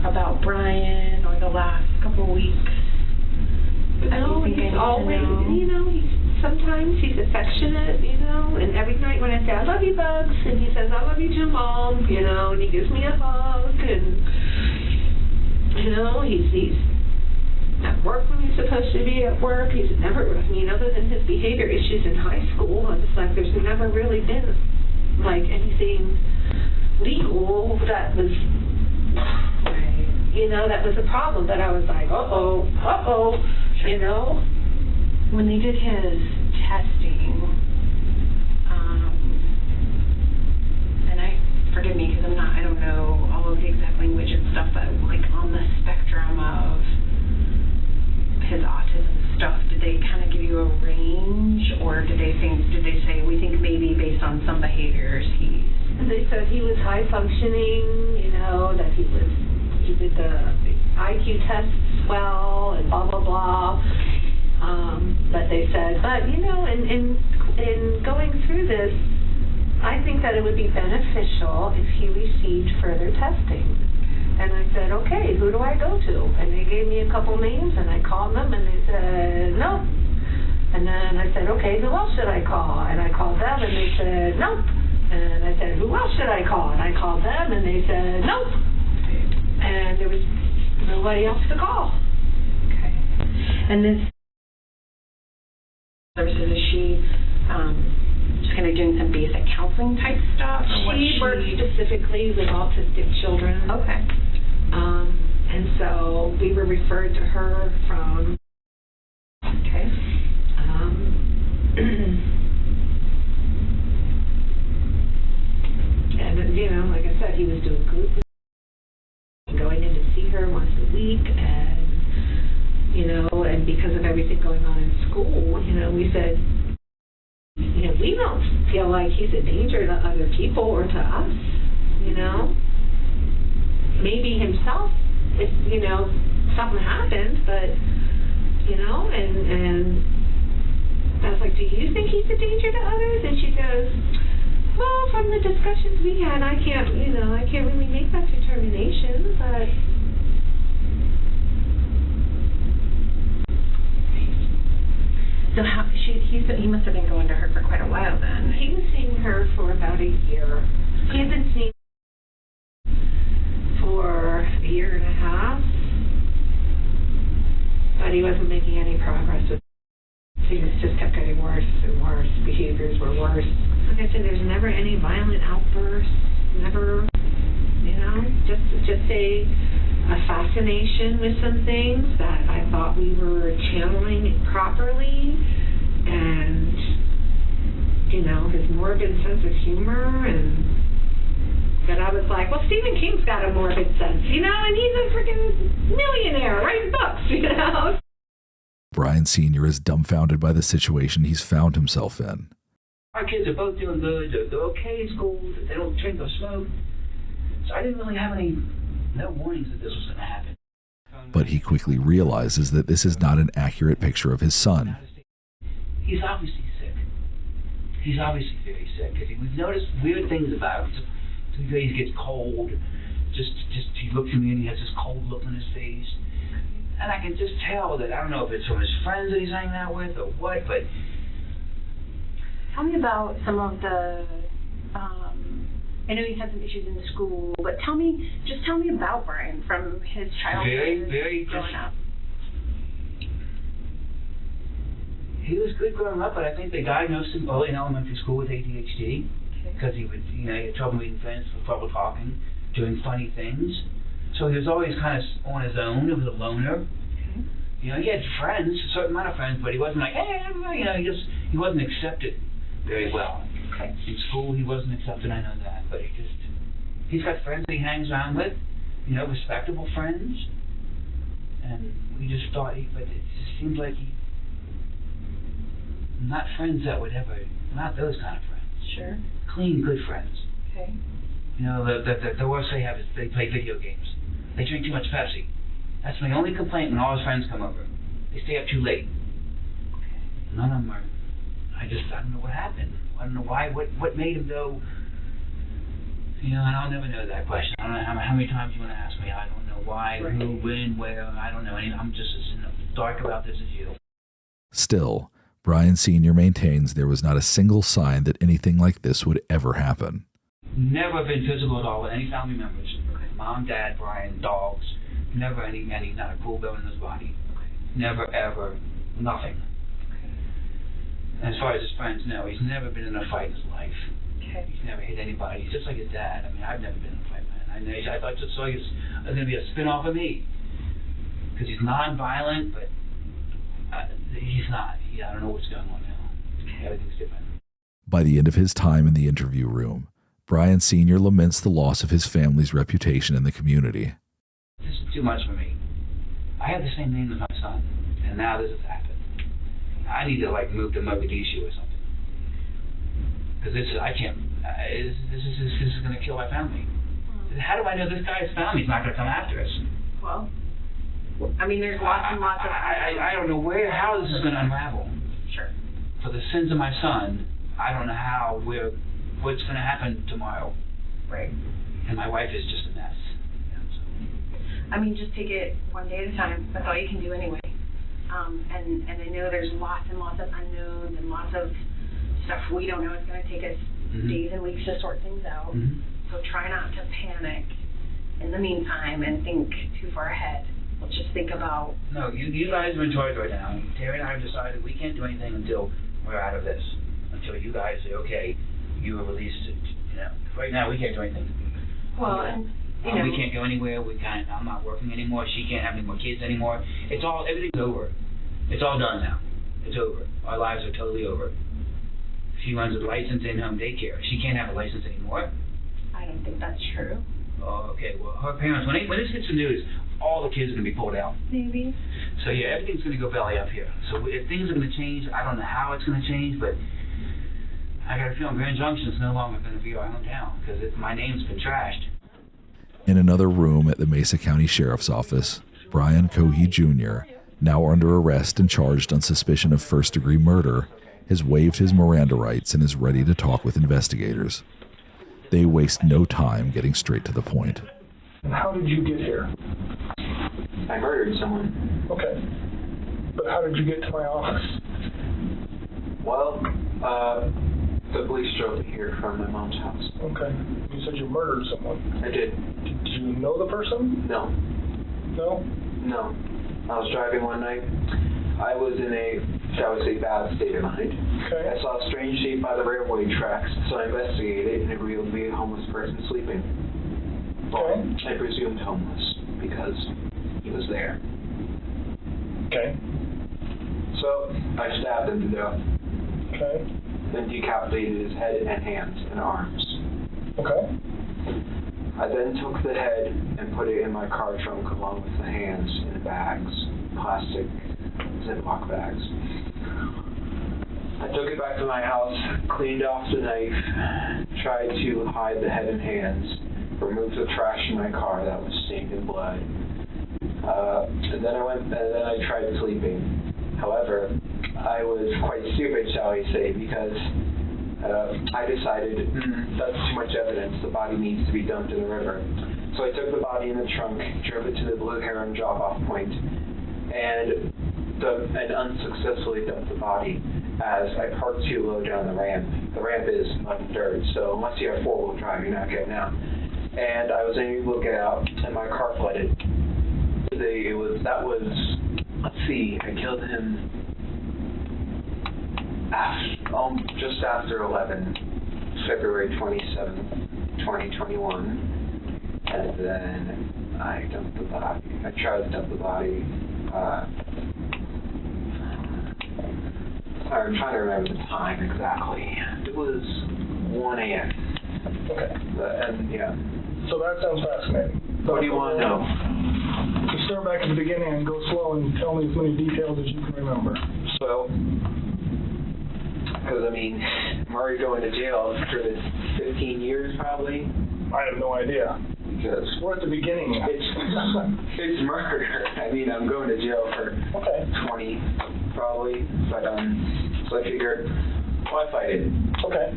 about Brian or the last couple of weeks? No, he's always, you know, sometimes he's affectionate, you know, and every night when I say, I love you, Bugs, and he says, I love you too, Mom, you know, and he gives me a hug, and, you know, he's at work when he's supposed to be at work. He's never, I mean, other than his behavior issues in high school, it's like there's never really been, like, anything legal that was, you know, that was a problem, but I was like, uh-oh, you know. When they did his testing, and forgive me because I don't know all of the exact language and stuff, but like on the spectrum of his autism stuff, did they kind of give you a range, or did they say we think maybe based on some behaviors They said he was high functioning, you know, that he did the IQ tests well, and blah blah blah. But they said, but you know, in going through this, I think that it would be beneficial if he received further testing. And I said, okay, who do I go to? And they gave me a couple names, and I called them, and they said, no. And then I said, okay, who else should I call? And I called them, and they said, nope. And I said, who else should I call? And I called them, and they said, nope. And there was nobody else to call. Okay. And this services, is she just kind of doing some basic counseling type stuff? She works specifically with autistic children. Okay. And so we were referred to her from. Okay. And you know, like I said, he was doing group, going in to see her once a week, and you know, and because of everything going on in school, you know, we said, you know, we don't feel like he's a danger to other people or to us, you know. Maybe himself, if, you know, something happens, but, you know, and I was like, do you think he's a danger to others? And she goes, well, from the discussions we had, I can't really make that determination, but... So he must have been going to her for quite a while then. He was seeing her for about a year. He had been seeing her for a year and a half, but he wasn't making any progress with things. Just kept getting worse and worse. Behaviors were worse. Like I said, there's never any violent outbursts. Never, you know, just a fascination with some things that I thought we were channeling properly, and you know, his morbid sense of humor, and that I was like, well, Stephen King's got a morbid sense, you know, and he's a freaking millionaire writing books, you know. Brian Sr. is dumbfounded by the situation he's found himself in. Our kids are both doing good. They're okay in school. They don't drink or smoke. So I didn't really have no warnings that this was going to happen. But he quickly realizes that this is not an accurate picture of his son. He's obviously sick. He's obviously very sick. We've noticed weird things about him. Some days he gets cold. Just he looks at me and he has this cold look on his face. And I can just tell that, I don't know if it's from his friends that he's hanging out with or what, but... Tell me about some of the, I know he's had some issues in the school, but tell me about Brian from his childhood growing up. He was good growing up, but I think they diagnosed him early in elementary school with ADHD because he would, he had trouble meeting friends, trouble talking, doing funny things. So he was always kind of on his own. He was a loner. He had friends, a certain amount of friends, but he wasn't like, hey, he wasn't accepted very well. In school, he wasn't accepted, I know that, but he's got friends that he hangs around with, respectable friends, and we just thought, but it just seems like not friends that would ever, not those kind of friends. Sure. Clean, good friends. Okay. The worst they have is they play video games. They drink too much Pepsi. That's my only complaint when all his friends come over. They stay up too late. None of them are, I don't know what happened. I don't know why, what made him go, and I'll never know that question. I don't know how many times you want to ask me. I don't know why, who, when, where, I don't know. I'm just as in the dark about this as you. Still, Brian Sr. maintains there was not a single sign that anything like this would ever happen. Never been physical at all with any family members. Mom, Dad, Brian, dogs. Never any not a cool bone in his body. Never, ever, nothing. And as far as his friends, no, he's never been in a fight in his life. He's never hit anybody. He's just like his dad. I've never been in a fight, man. I thought just like it's going to be a spin-off of me. Because he's non-violent, but he's not. I don't know what's going on now. Everything's different. By the end of his time in the interview room, Brian Sr. laments the loss of his family's reputation in the community. This is too much for me. I have the same name as my son, and now this has happened. I need to move to Mogadishu or something, because I can't. This is going to kill my family. How do I know this guy's family's not going to come after us? Well, there's lots and lots of. I don't know how this is going to unravel. Sure. For the sins of my son, I don't know what's going to happen tomorrow. Right. And my wife is just a mess. Just take it one day at a time. That's all you can do anyway. And I know there's lots and lots of unknowns and lots of stuff we don't know. It's going to take us days and weeks to sort things out. So try not to panic in the meantime and think too far ahead. Let's just think about... No, you guys are in charge right now. Terry and I have decided we can't do anything until we're out of this. Until you guys say, okay, you are released. Right now we can't do anything. Well, we can't go anywhere. I'm not working anymore. She can't have any more kids anymore. Everything's over. It's all done now. It's over. Our lives are totally over. She runs a license in-home daycare. She can't have a license anymore. I don't think that's true. Oh, okay. Well, her parents, when this hits the news, all the kids are going to be pulled out. Maybe. So yeah, everything's going to go belly up here. So if things are going to change, I don't know how it's going to change, but I got a feeling Grand Junction is no longer going to be our hometown because my name's been trashed. In another room at the Mesa County Sheriff's Office, Brian Cohee Jr., now under arrest and charged on suspicion of first-degree murder, has waived his Miranda rights and is ready to talk with investigators. They waste no time getting straight to the point. How did you get here? I murdered someone. Okay. But how did you get to my office? Well, the police drove me here from my mom's house. Okay. You said you murdered someone. I did. Did you know the person? No. No? No. I was driving one night. I was in a, shall we say, bad state of mind. Okay. I saw a strange shape by the railway tracks, so I investigated, and it revealed to be a homeless person sleeping. Well, I presumed homeless, because he was there. Okay. So, I stabbed him to death. Okay. Then decapitated his head and hands and arms. Okay. I then took the head and put it in my car trunk along with the hands in bags, plastic Ziploc bags. I took it back to my house, cleaned off the knife, tried to hide the head and hands, removed the trash in my car that was stained in blood. And then I tried sleeping. However, I was quite stupid, shall we say, because I decided that's too much evidence. The body needs to be dumped in the river. So I took the body in the trunk, drove it to the Blue Heron drop-off point, and unsuccessfly dumped the body as I parked too low down the ramp. The ramp is mud and dirt, so unless you have four-wheel drive, you're not getting out. And I was able to get out, and my car flooded. Let's see, I killed him just after 11, February 27th, 2021. And then I dumped the body. I tried to dump the body. I'm trying to remember the time exactly. It was 1 a.m. Okay. And yeah. So that sounds fascinating. What do you want to know? To start back at the beginning and go slow and tell me as many details as you can remember. So, because I mean, I'm already going to jail for this 15 years probably. I have no idea. Because we're at the beginning. It's murder. I mean, I'm going to jail for 20 probably, but so I figured, why fight it? Okay.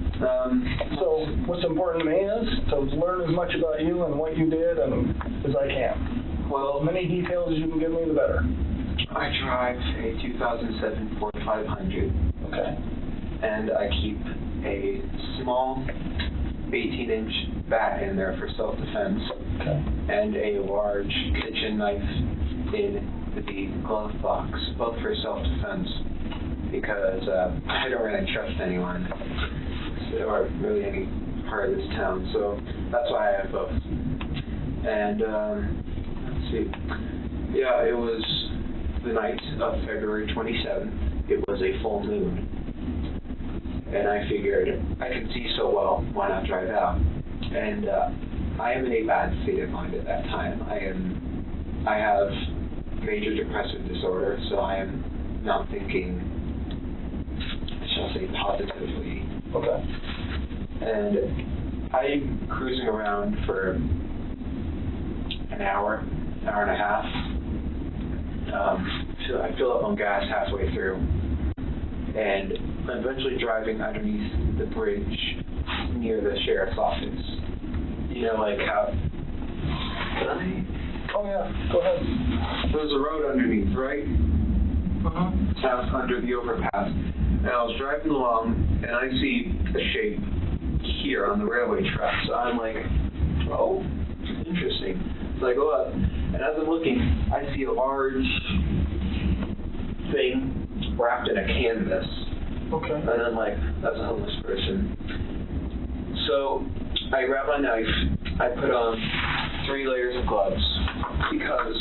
So what's important to me is to learn as much about you and what you did as I can. Well, as many details as you can give me, the better. I drive a 2007 Ford 500. Okay. And I keep a small 18-inch bat in there for self-defense. Okay. And a large kitchen knife in the glove box, both for self-defense, because I don't really trust anyone, or really any part of this town, so that's why I have both. And let's see, yeah, it was the night of February 27th. It was a full moon, and I figured I can see so well, why not drive out? And I am in a bad state of mind at that time. I have major depressive disorder, so I am not thinking, shall I say, positively. Okay. And I'm cruising around for an hour and a half. So I fill up on gas halfway through, and I'm eventually driving underneath the bridge near the sheriff's office. You know, like how... Oh yeah, go ahead. There's a road underneath, right? Out under the overpass. And I was driving along, and I see a shape here on the railway track. So I'm like, oh, interesting. So I go up, and as I'm looking, I see a large thing wrapped in a canvas. Okay. And I'm like, that's a homeless person. So I grab my knife, I put on 3 layers of gloves, because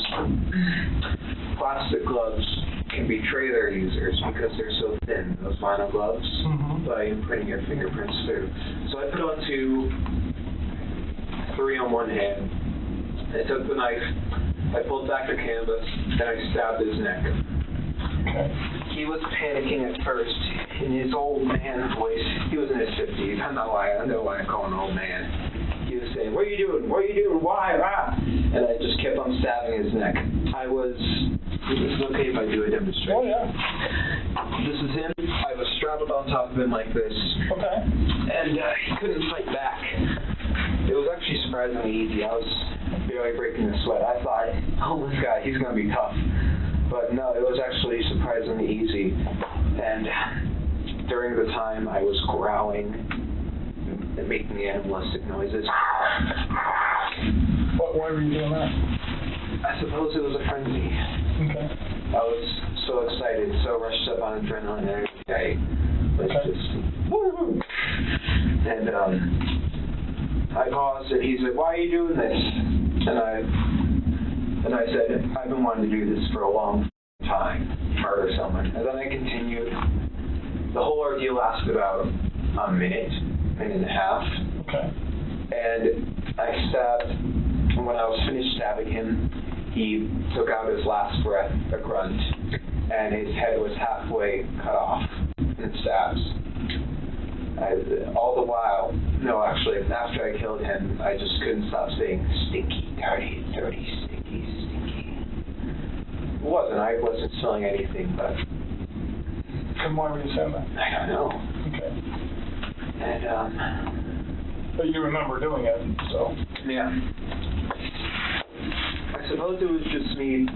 plastic gloves can betray their users because they're so thin, those vinyl gloves, by putting your fingerprints through. So I put on 3 on one hand. I took the knife, I pulled back the canvas, and I stabbed his neck. Okay. He was panicking at first. In his old man voice, he was in his 50s. I know why I call him an old man. He was saying, "What are you doing? What are you doing? Why? Ah!" And I just kept on stabbing his neck. It's okay if I do a demonstration. Oh yeah. This is him. I was straddled on top of him like this. Okay. And he couldn't fight back. It was actually surprisingly easy. I was barely breaking a sweat. I thought, oh, this guy, he's going to be tough. But no, it was actually surprisingly easy. And during the time, I was growling and making animalistic noises. Why were you doing that? I suppose it was a frenzy. Okay. I was so excited, so rushed up on adrenaline every day. Let's just woo-hoo. And I paused, and he said, "Why are you doing this?" And I said, "I've been wanting to do this for a long time, murder someone." And then I continued. The whole ordeal lasted about a minute and a half. Okay. And I stabbed. When I was finished stabbing him, he took out his last breath, a grunt, and his head was halfway cut off. and stabs. All the while, no, actually, after I killed him, I just couldn't stop saying, stinky, dirty, dirty, stinky, stinky. I wasn't smelling anything, but... And why were you saying that? I don't know. Okay. And, But you remember doing it, so... Yeah. I suppose it was just me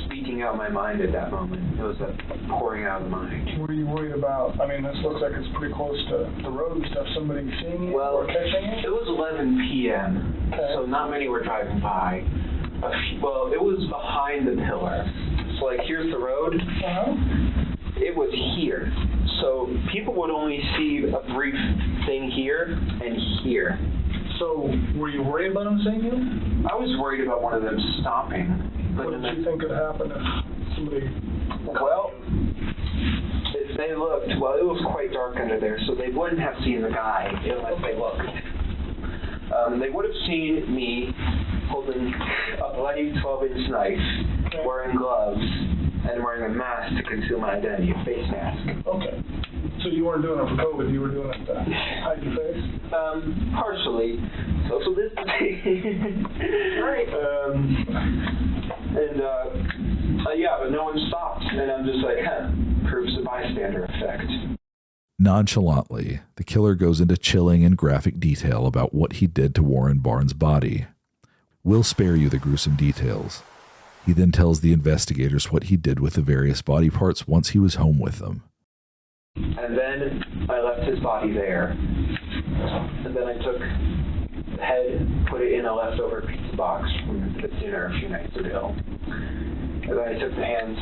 speaking out my mind at that moment. It was a pouring out of the mind. Were you worried about, I mean, this looks like it's pretty close to the road and stuff, somebody seeing you or catching you? It was 11 p.m., so not many were driving by. Well, it was behind the pillar. So, like, here's the road. It was here. So people would only see a brief thing here and here. So were you worried about them seeing you? I was worried about one of them stopping. What did you think could happen if somebody... Well, if they looked, well, it was quite dark under there, so they wouldn't have seen the guy unless they looked. They would have seen me holding a bloody 12-inch knife, wearing gloves, and wearing a mask to conceal my identity, a face mask. Okay. So you weren't doing it for COVID, you were doing it to hide your face? Partially. Social distancing. Right. Yeah, but no one stopped. And I'm just like, proves the bystander effect. Nonchalantly, the killer goes into chilling and graphic detail about what he did to Warren Barnes' body. We'll spare you the gruesome details. He then tells the investigators what he did with the various body parts once he was home with them. And then I left his body there. And then I took the head, put it in a leftover pizza box from the dinner a few nights ago. And then I took the hands,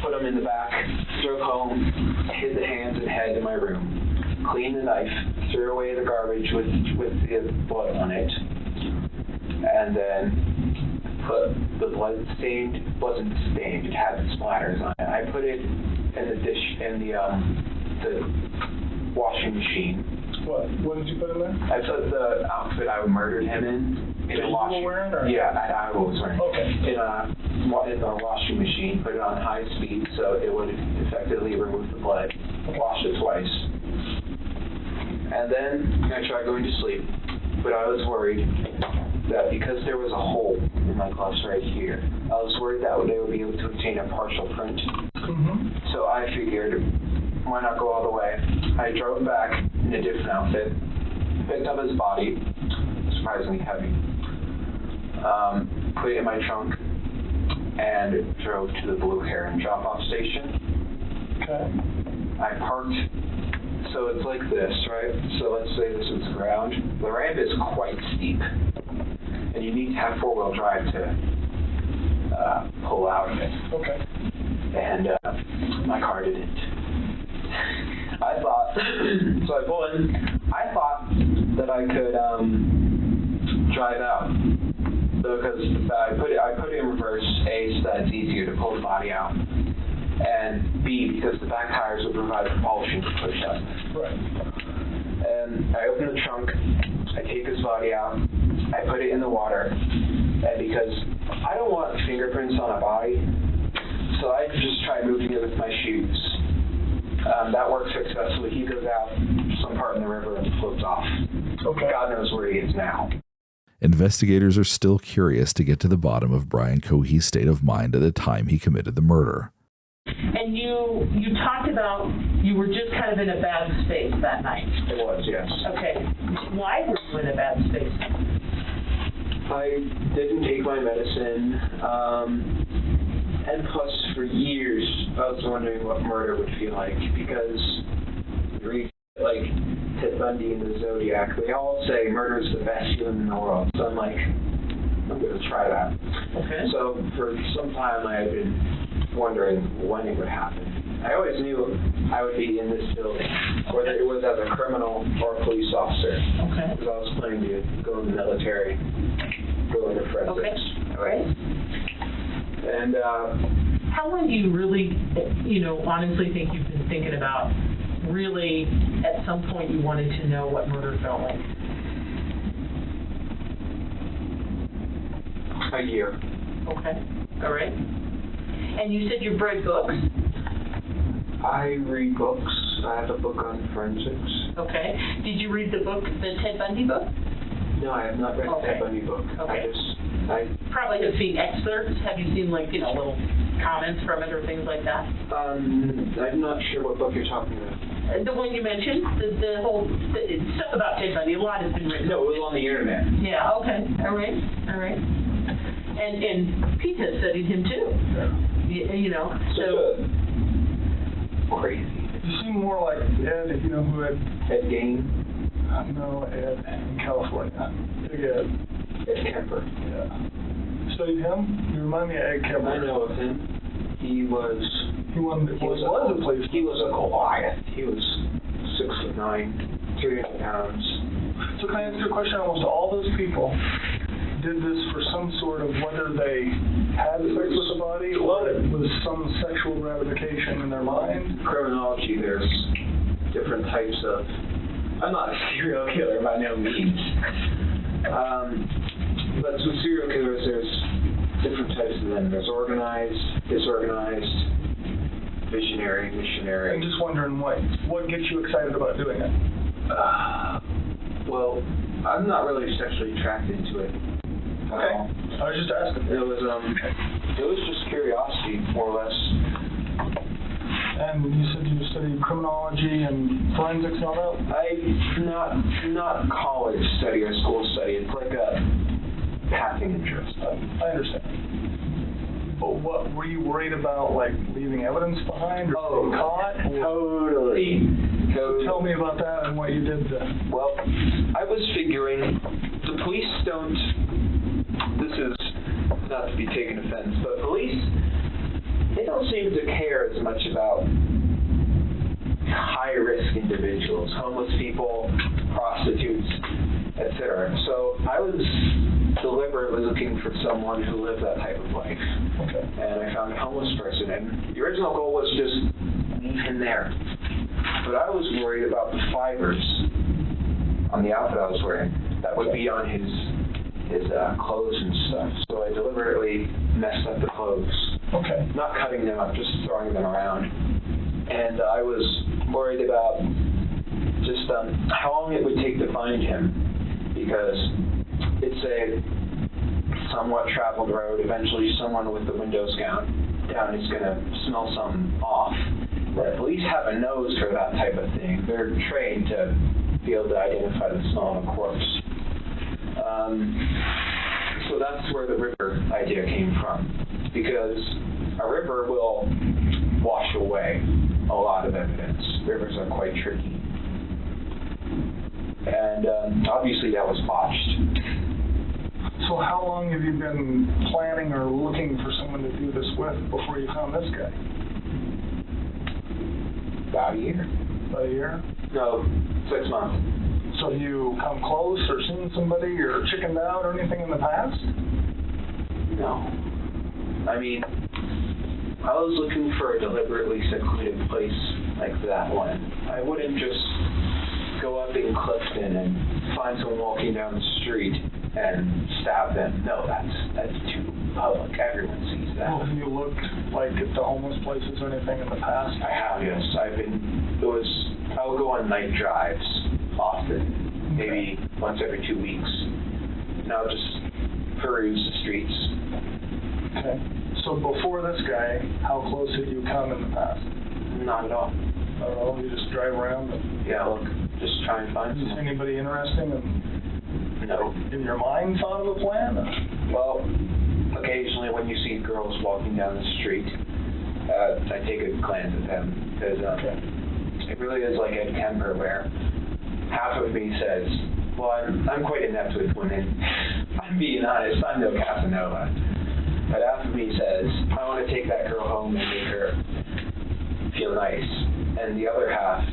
put them in the back, drove home, hid the hands and head in my room, cleaned the knife, threw away the garbage with the blood on it, and then put the blood stained, wasn't stained, it had splatters on it. I put it in the dish, in the washing machine. What did you put in there? I put the outfit I murdered him in a washing. You were wearing, or? Yeah, I was wearing. Okay. In the washing machine, put it on high speed so it would effectively remove the blood. Washed it twice. And then I tried going to sleep, but I was worried that because there was a hole in my gloves right here, I was worried that they would be able to obtain a partial print. So I figured, why not go all the way? I drove back in a different outfit, picked up his body, surprisingly heavy, put it in my trunk, and drove to the Blue Heron drop-off station. Okay. I parked, so it's like this, right? So let's say this is the ground. The ramp is quite steep, and you need to have four-wheel drive to pull out of it. Okay. And my car didn't. I thought, so I pulled in, I thought that I could drive out. Because I put it in reverse, A, so that it's easier to pull the body out, and B, because the back tires would provide propulsion to push up. Right. And I open the trunk, I take his body out, I put it in the water, and because I don't want fingerprints on a body, so I just try moving it with my shoes. That works successfully. He goes out some part in the river and floats off. Okay. God knows where he is now. Investigators are still curious to get to the bottom of Brian Cohee's state of mind at the time he committed the murder. And you talked about you were just kind of in a bad space that night. It was, yes. Okay. Why were you in a bad space? I didn't take my medicine, and plus for years I was wondering what murder would feel like, because you read like Ted Bundy and the Zodiac, they all say murder is the best feeling in the world. So I'm like, I'm going to try that. Okay. So for some time I had been wondering when it would happen. I always knew I would be in this building, whether it was as a criminal or a police officer. Okay. Because I was planning to go in the military, go into forensics. Okay. All right. And how long do you really, honestly think you've been thinking about really at some point you wanted to know what murder felt like? A year. Okay. All right. And you said you read books? I read books. I have a book on forensics. Okay. Did you read the book, the Ted Bundy book? No, I have not read the Ted Bundy book. Okay. I probably have seen excerpts. Have you seen, like, little comments from it or things like that? I'm not sure what book you're talking about. The one you mentioned, the whole stuff about Ted Bundy. A lot has been written. No, it was on the internet. Yeah. Okay. All right. And Pete has studied him too. Yeah. So crazy. You seem more like Ed. You know who Ed Gain? No, Ed in California. Big Ed. Ed Kemper. Yeah. Studied him? You remind me of Ed Kemper. I know of him. He was a Goliath. He was 6'9", 300 pounds. So can I ask you a question? Almost all those people did this for some sort of, whether they had sex with the body or it was some sexual gratification in their mind? Criminology, there's different types of... I'm not a serial killer by no means. But with serial killers, there's different types of them. There's organized, disorganized, visionary, missionary. I'm just wondering what gets you excited about doing it? Well, I'm not really sexually attracted to it. Okay. I was just asking. It was just curiosity, more or less. And you said you studied criminology and forensics and all that? Not college study or school study. It's like a passing interest. I understand. But what were you worried about, like leaving evidence behind or being caught? Totally. So tell me about that and what you did then. Well, I was figuring the police don't. This is not to be taken offense, but police, they don't seem to care as much about high-risk individuals, homeless people, prostitutes, etc. So I was deliberately looking for someone who lived that type of life. Okay. And I found a homeless person, and the original goal was just leave him there. But I was worried about the fibers on the outfit I was wearing that would be on his clothes and stuff. So I deliberately messed up the clothes. Okay. Not cutting them up, just throwing them around. And I was worried about just how long it would take to find him, because it's a somewhat traveled road. Eventually someone with the windows down is going to smell something off. The police have a nose for that type of thing. They're trained to be able to identify the smell of a corpse. So that's where the river idea came from, because a river will wash away a lot of evidence. Rivers are quite tricky. And obviously that was botched. So how long have you been planning or looking for someone to do this with before you found this guy? About a year. About a year? No, 6 months. So have you come close or seen somebody or chickened out or anything in the past? No. I mean, I was looking for a deliberately secluded place like that one. I wouldn't just go up in Clifton and find someone walking down the street and stab them. No, that's too public. Everyone sees that. Well, have you looked like at the homeless places or anything in the past? I have, yes. I would go on night drives often, maybe once every 2 weeks. And I would just peruse the streets. Okay. So before this guy, how close had you come in the past? Not at all. Not at all? You just drive around? Yeah, look, just try and find someone. Is anybody interesting No. in your mind thought of a plan? Well, occasionally when you see girls walking down the street, I take a glance at them, because it really is like Ed Kemper, where half of me says, well, I'm quite inept with women. I'm being honest, I'm no Casanova. But half of me says, I want to take that girl home and make her feel nice. And the other half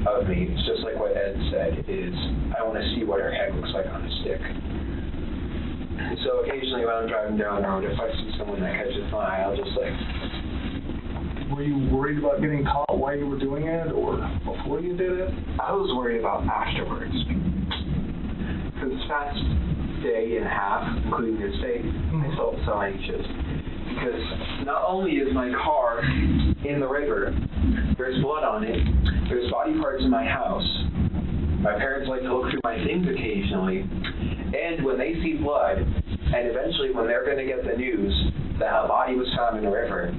of me, it's just like what Ed said, is I want to see what her head looks like on a stick. And so occasionally when I'm driving down the road, if I see someone that catches my eye, I'll just like... Were you worried about getting caught while you were doing it, or before you did it? I was worried about afterwards. For this past day and a half, including this day, I felt so anxious. because not only is my car in the river, there's blood on it, there's body parts in my house. My parents like to look through my things occasionally, and when they see blood, and eventually when they're going to get the news that a body was found in the river,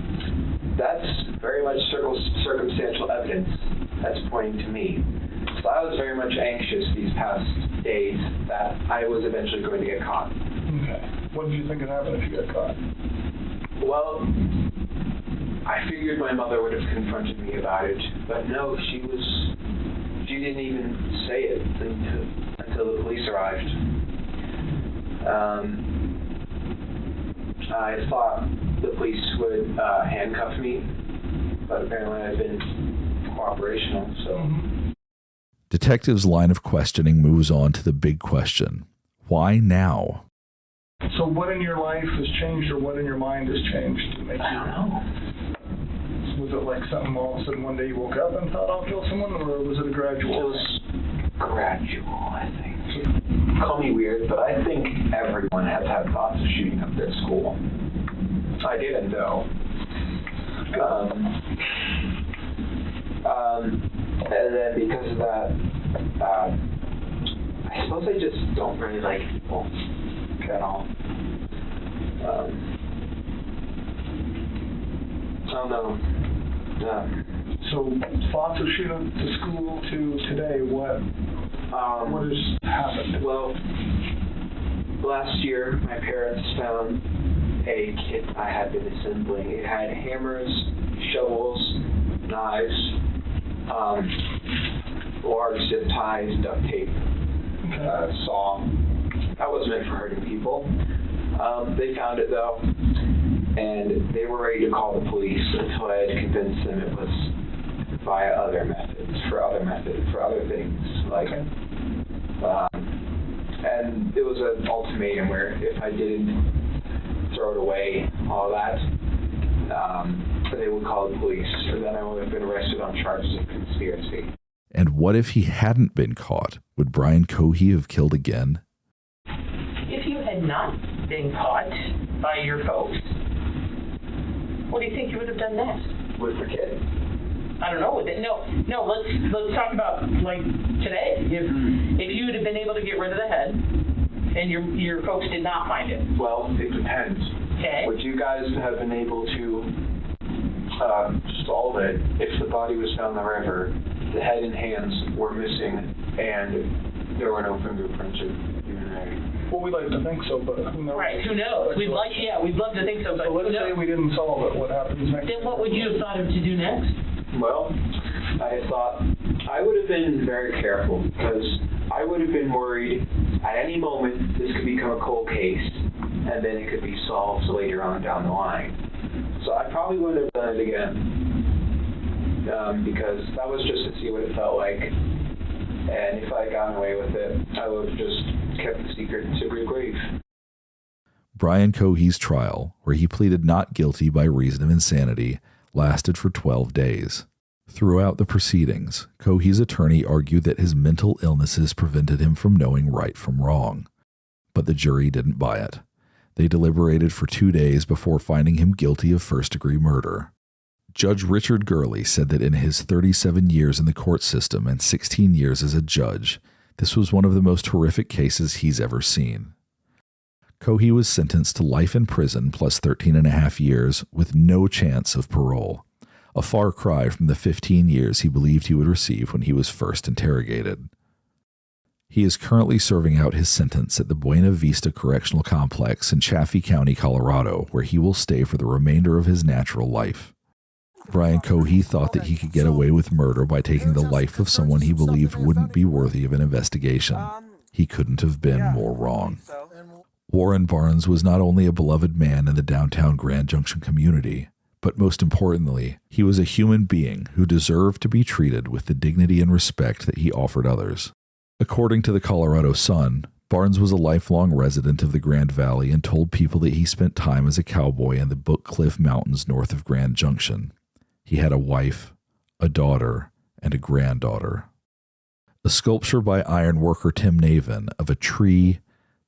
that's very much circumstantial evidence that's pointing to me. So I was very much anxious these past days that I was eventually going to get caught. Okay. What did you think would happen if you got caught? Well, I figured my mother would have confronted me about it, but no, she didn't even say it until the police arrived. I thought the police would handcuff me, but apparently I've been cooperational, so... Detectives' line of questioning moves on to the big question. Why now? So what in your life has changed, or what in your mind has changed to make you... I don't know. Was it like something all of a sudden one day you woke up and thought I'll kill someone, or was it a gradual? It was gradual, I think. Call me weird, but I think everyone has had thoughts of shooting up their school. I didn't know. And then because of that, I suppose I just don't really like people at all. I don't know. So thoughts of shooting up the school to today, what has happened? Well, last year my parents found a kit I had been assembling. It had hammers, shovels, knives, large zip ties, duct tape, saw. That was meant for hurting people. They found it though, and they were ready to call the police until I had convinced them it was via other methods, for other things. Like, and it was an ultimatum where if I didn't throw it away, all that, they would call the police, or then I would have been arrested on charges of conspiracy. And what if he hadn't been caught? Would Brian Cohee have killed again? If you had not been caught by your folks, what do you think you would have done next? With the kid? I don't know. No. Let's talk about like today. If you would have been able to get rid of the head, and your folks did not find it. Well, it depends. Okay. Would you guys have been able to solve it if the body was found in the river, the head and hands were missing, and there were no fingerprints or DNA? Well, we'd like to think so, but who knows? Right, who knows? We'd love to think so, but so let's say we didn't solve it. What happens next? Then what would you have thought of to do next? Well, I thought I would have been very careful, because I would have been worried at any moment this could become a cold case, and then it could be solved later on down the line. So I probably wouldn't have done it again, because that was just to see what it felt like. And if I had gotten away with it, I would have just kept the secret to the grave. Brian Cohee's trial, where he pleaded not guilty by reason of insanity, lasted for 12 days. Throughout the proceedings, Cohee's attorney argued that his mental illnesses prevented him from knowing right from wrong. But the jury didn't buy it. They deliberated for 2 days before finding him guilty of first-degree murder. Judge Richard Gurley said that in his 37 years in the court system and 16 years as a judge, this was one of the most horrific cases he's ever seen. Cohee was sentenced to life in prison plus 13.5 years with no chance of parole, a far cry from the 15 years he believed he would receive when he was first interrogated. He is currently serving out his sentence at the Buena Vista Correctional Complex in Chaffee County, Colorado, where he will stay for the remainder of his natural life. Brian Cohee thought that he could get away with murder by taking the life of someone he believed wouldn't be worthy of an investigation. He couldn't have been more wrong. Warren Barnes was not only a beloved man in the downtown Grand Junction community, but most importantly, he was a human being who deserved to be treated with the dignity and respect that he offered others. According to the Colorado Sun, Barnes was a lifelong resident of the Grand Valley and told people that he spent time as a cowboy in the Book Cliff Mountains north of Grand Junction. He had a wife, a daughter, and a granddaughter. A sculpture by ironworker Tim Navin of a tree,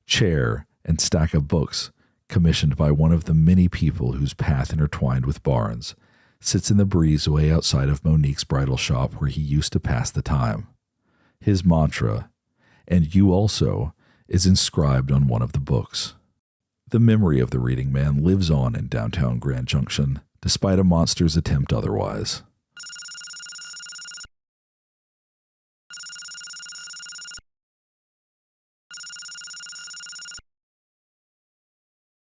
chair, and stack of books commissioned by one of the many people whose path intertwined with Barnes, sits in the breezeway outside of Monique's bridal shop where he used to pass the time. His mantra, "And you also," is inscribed on one of the books. The memory of the reading man lives on in downtown Grand Junction, despite a monster's attempt otherwise.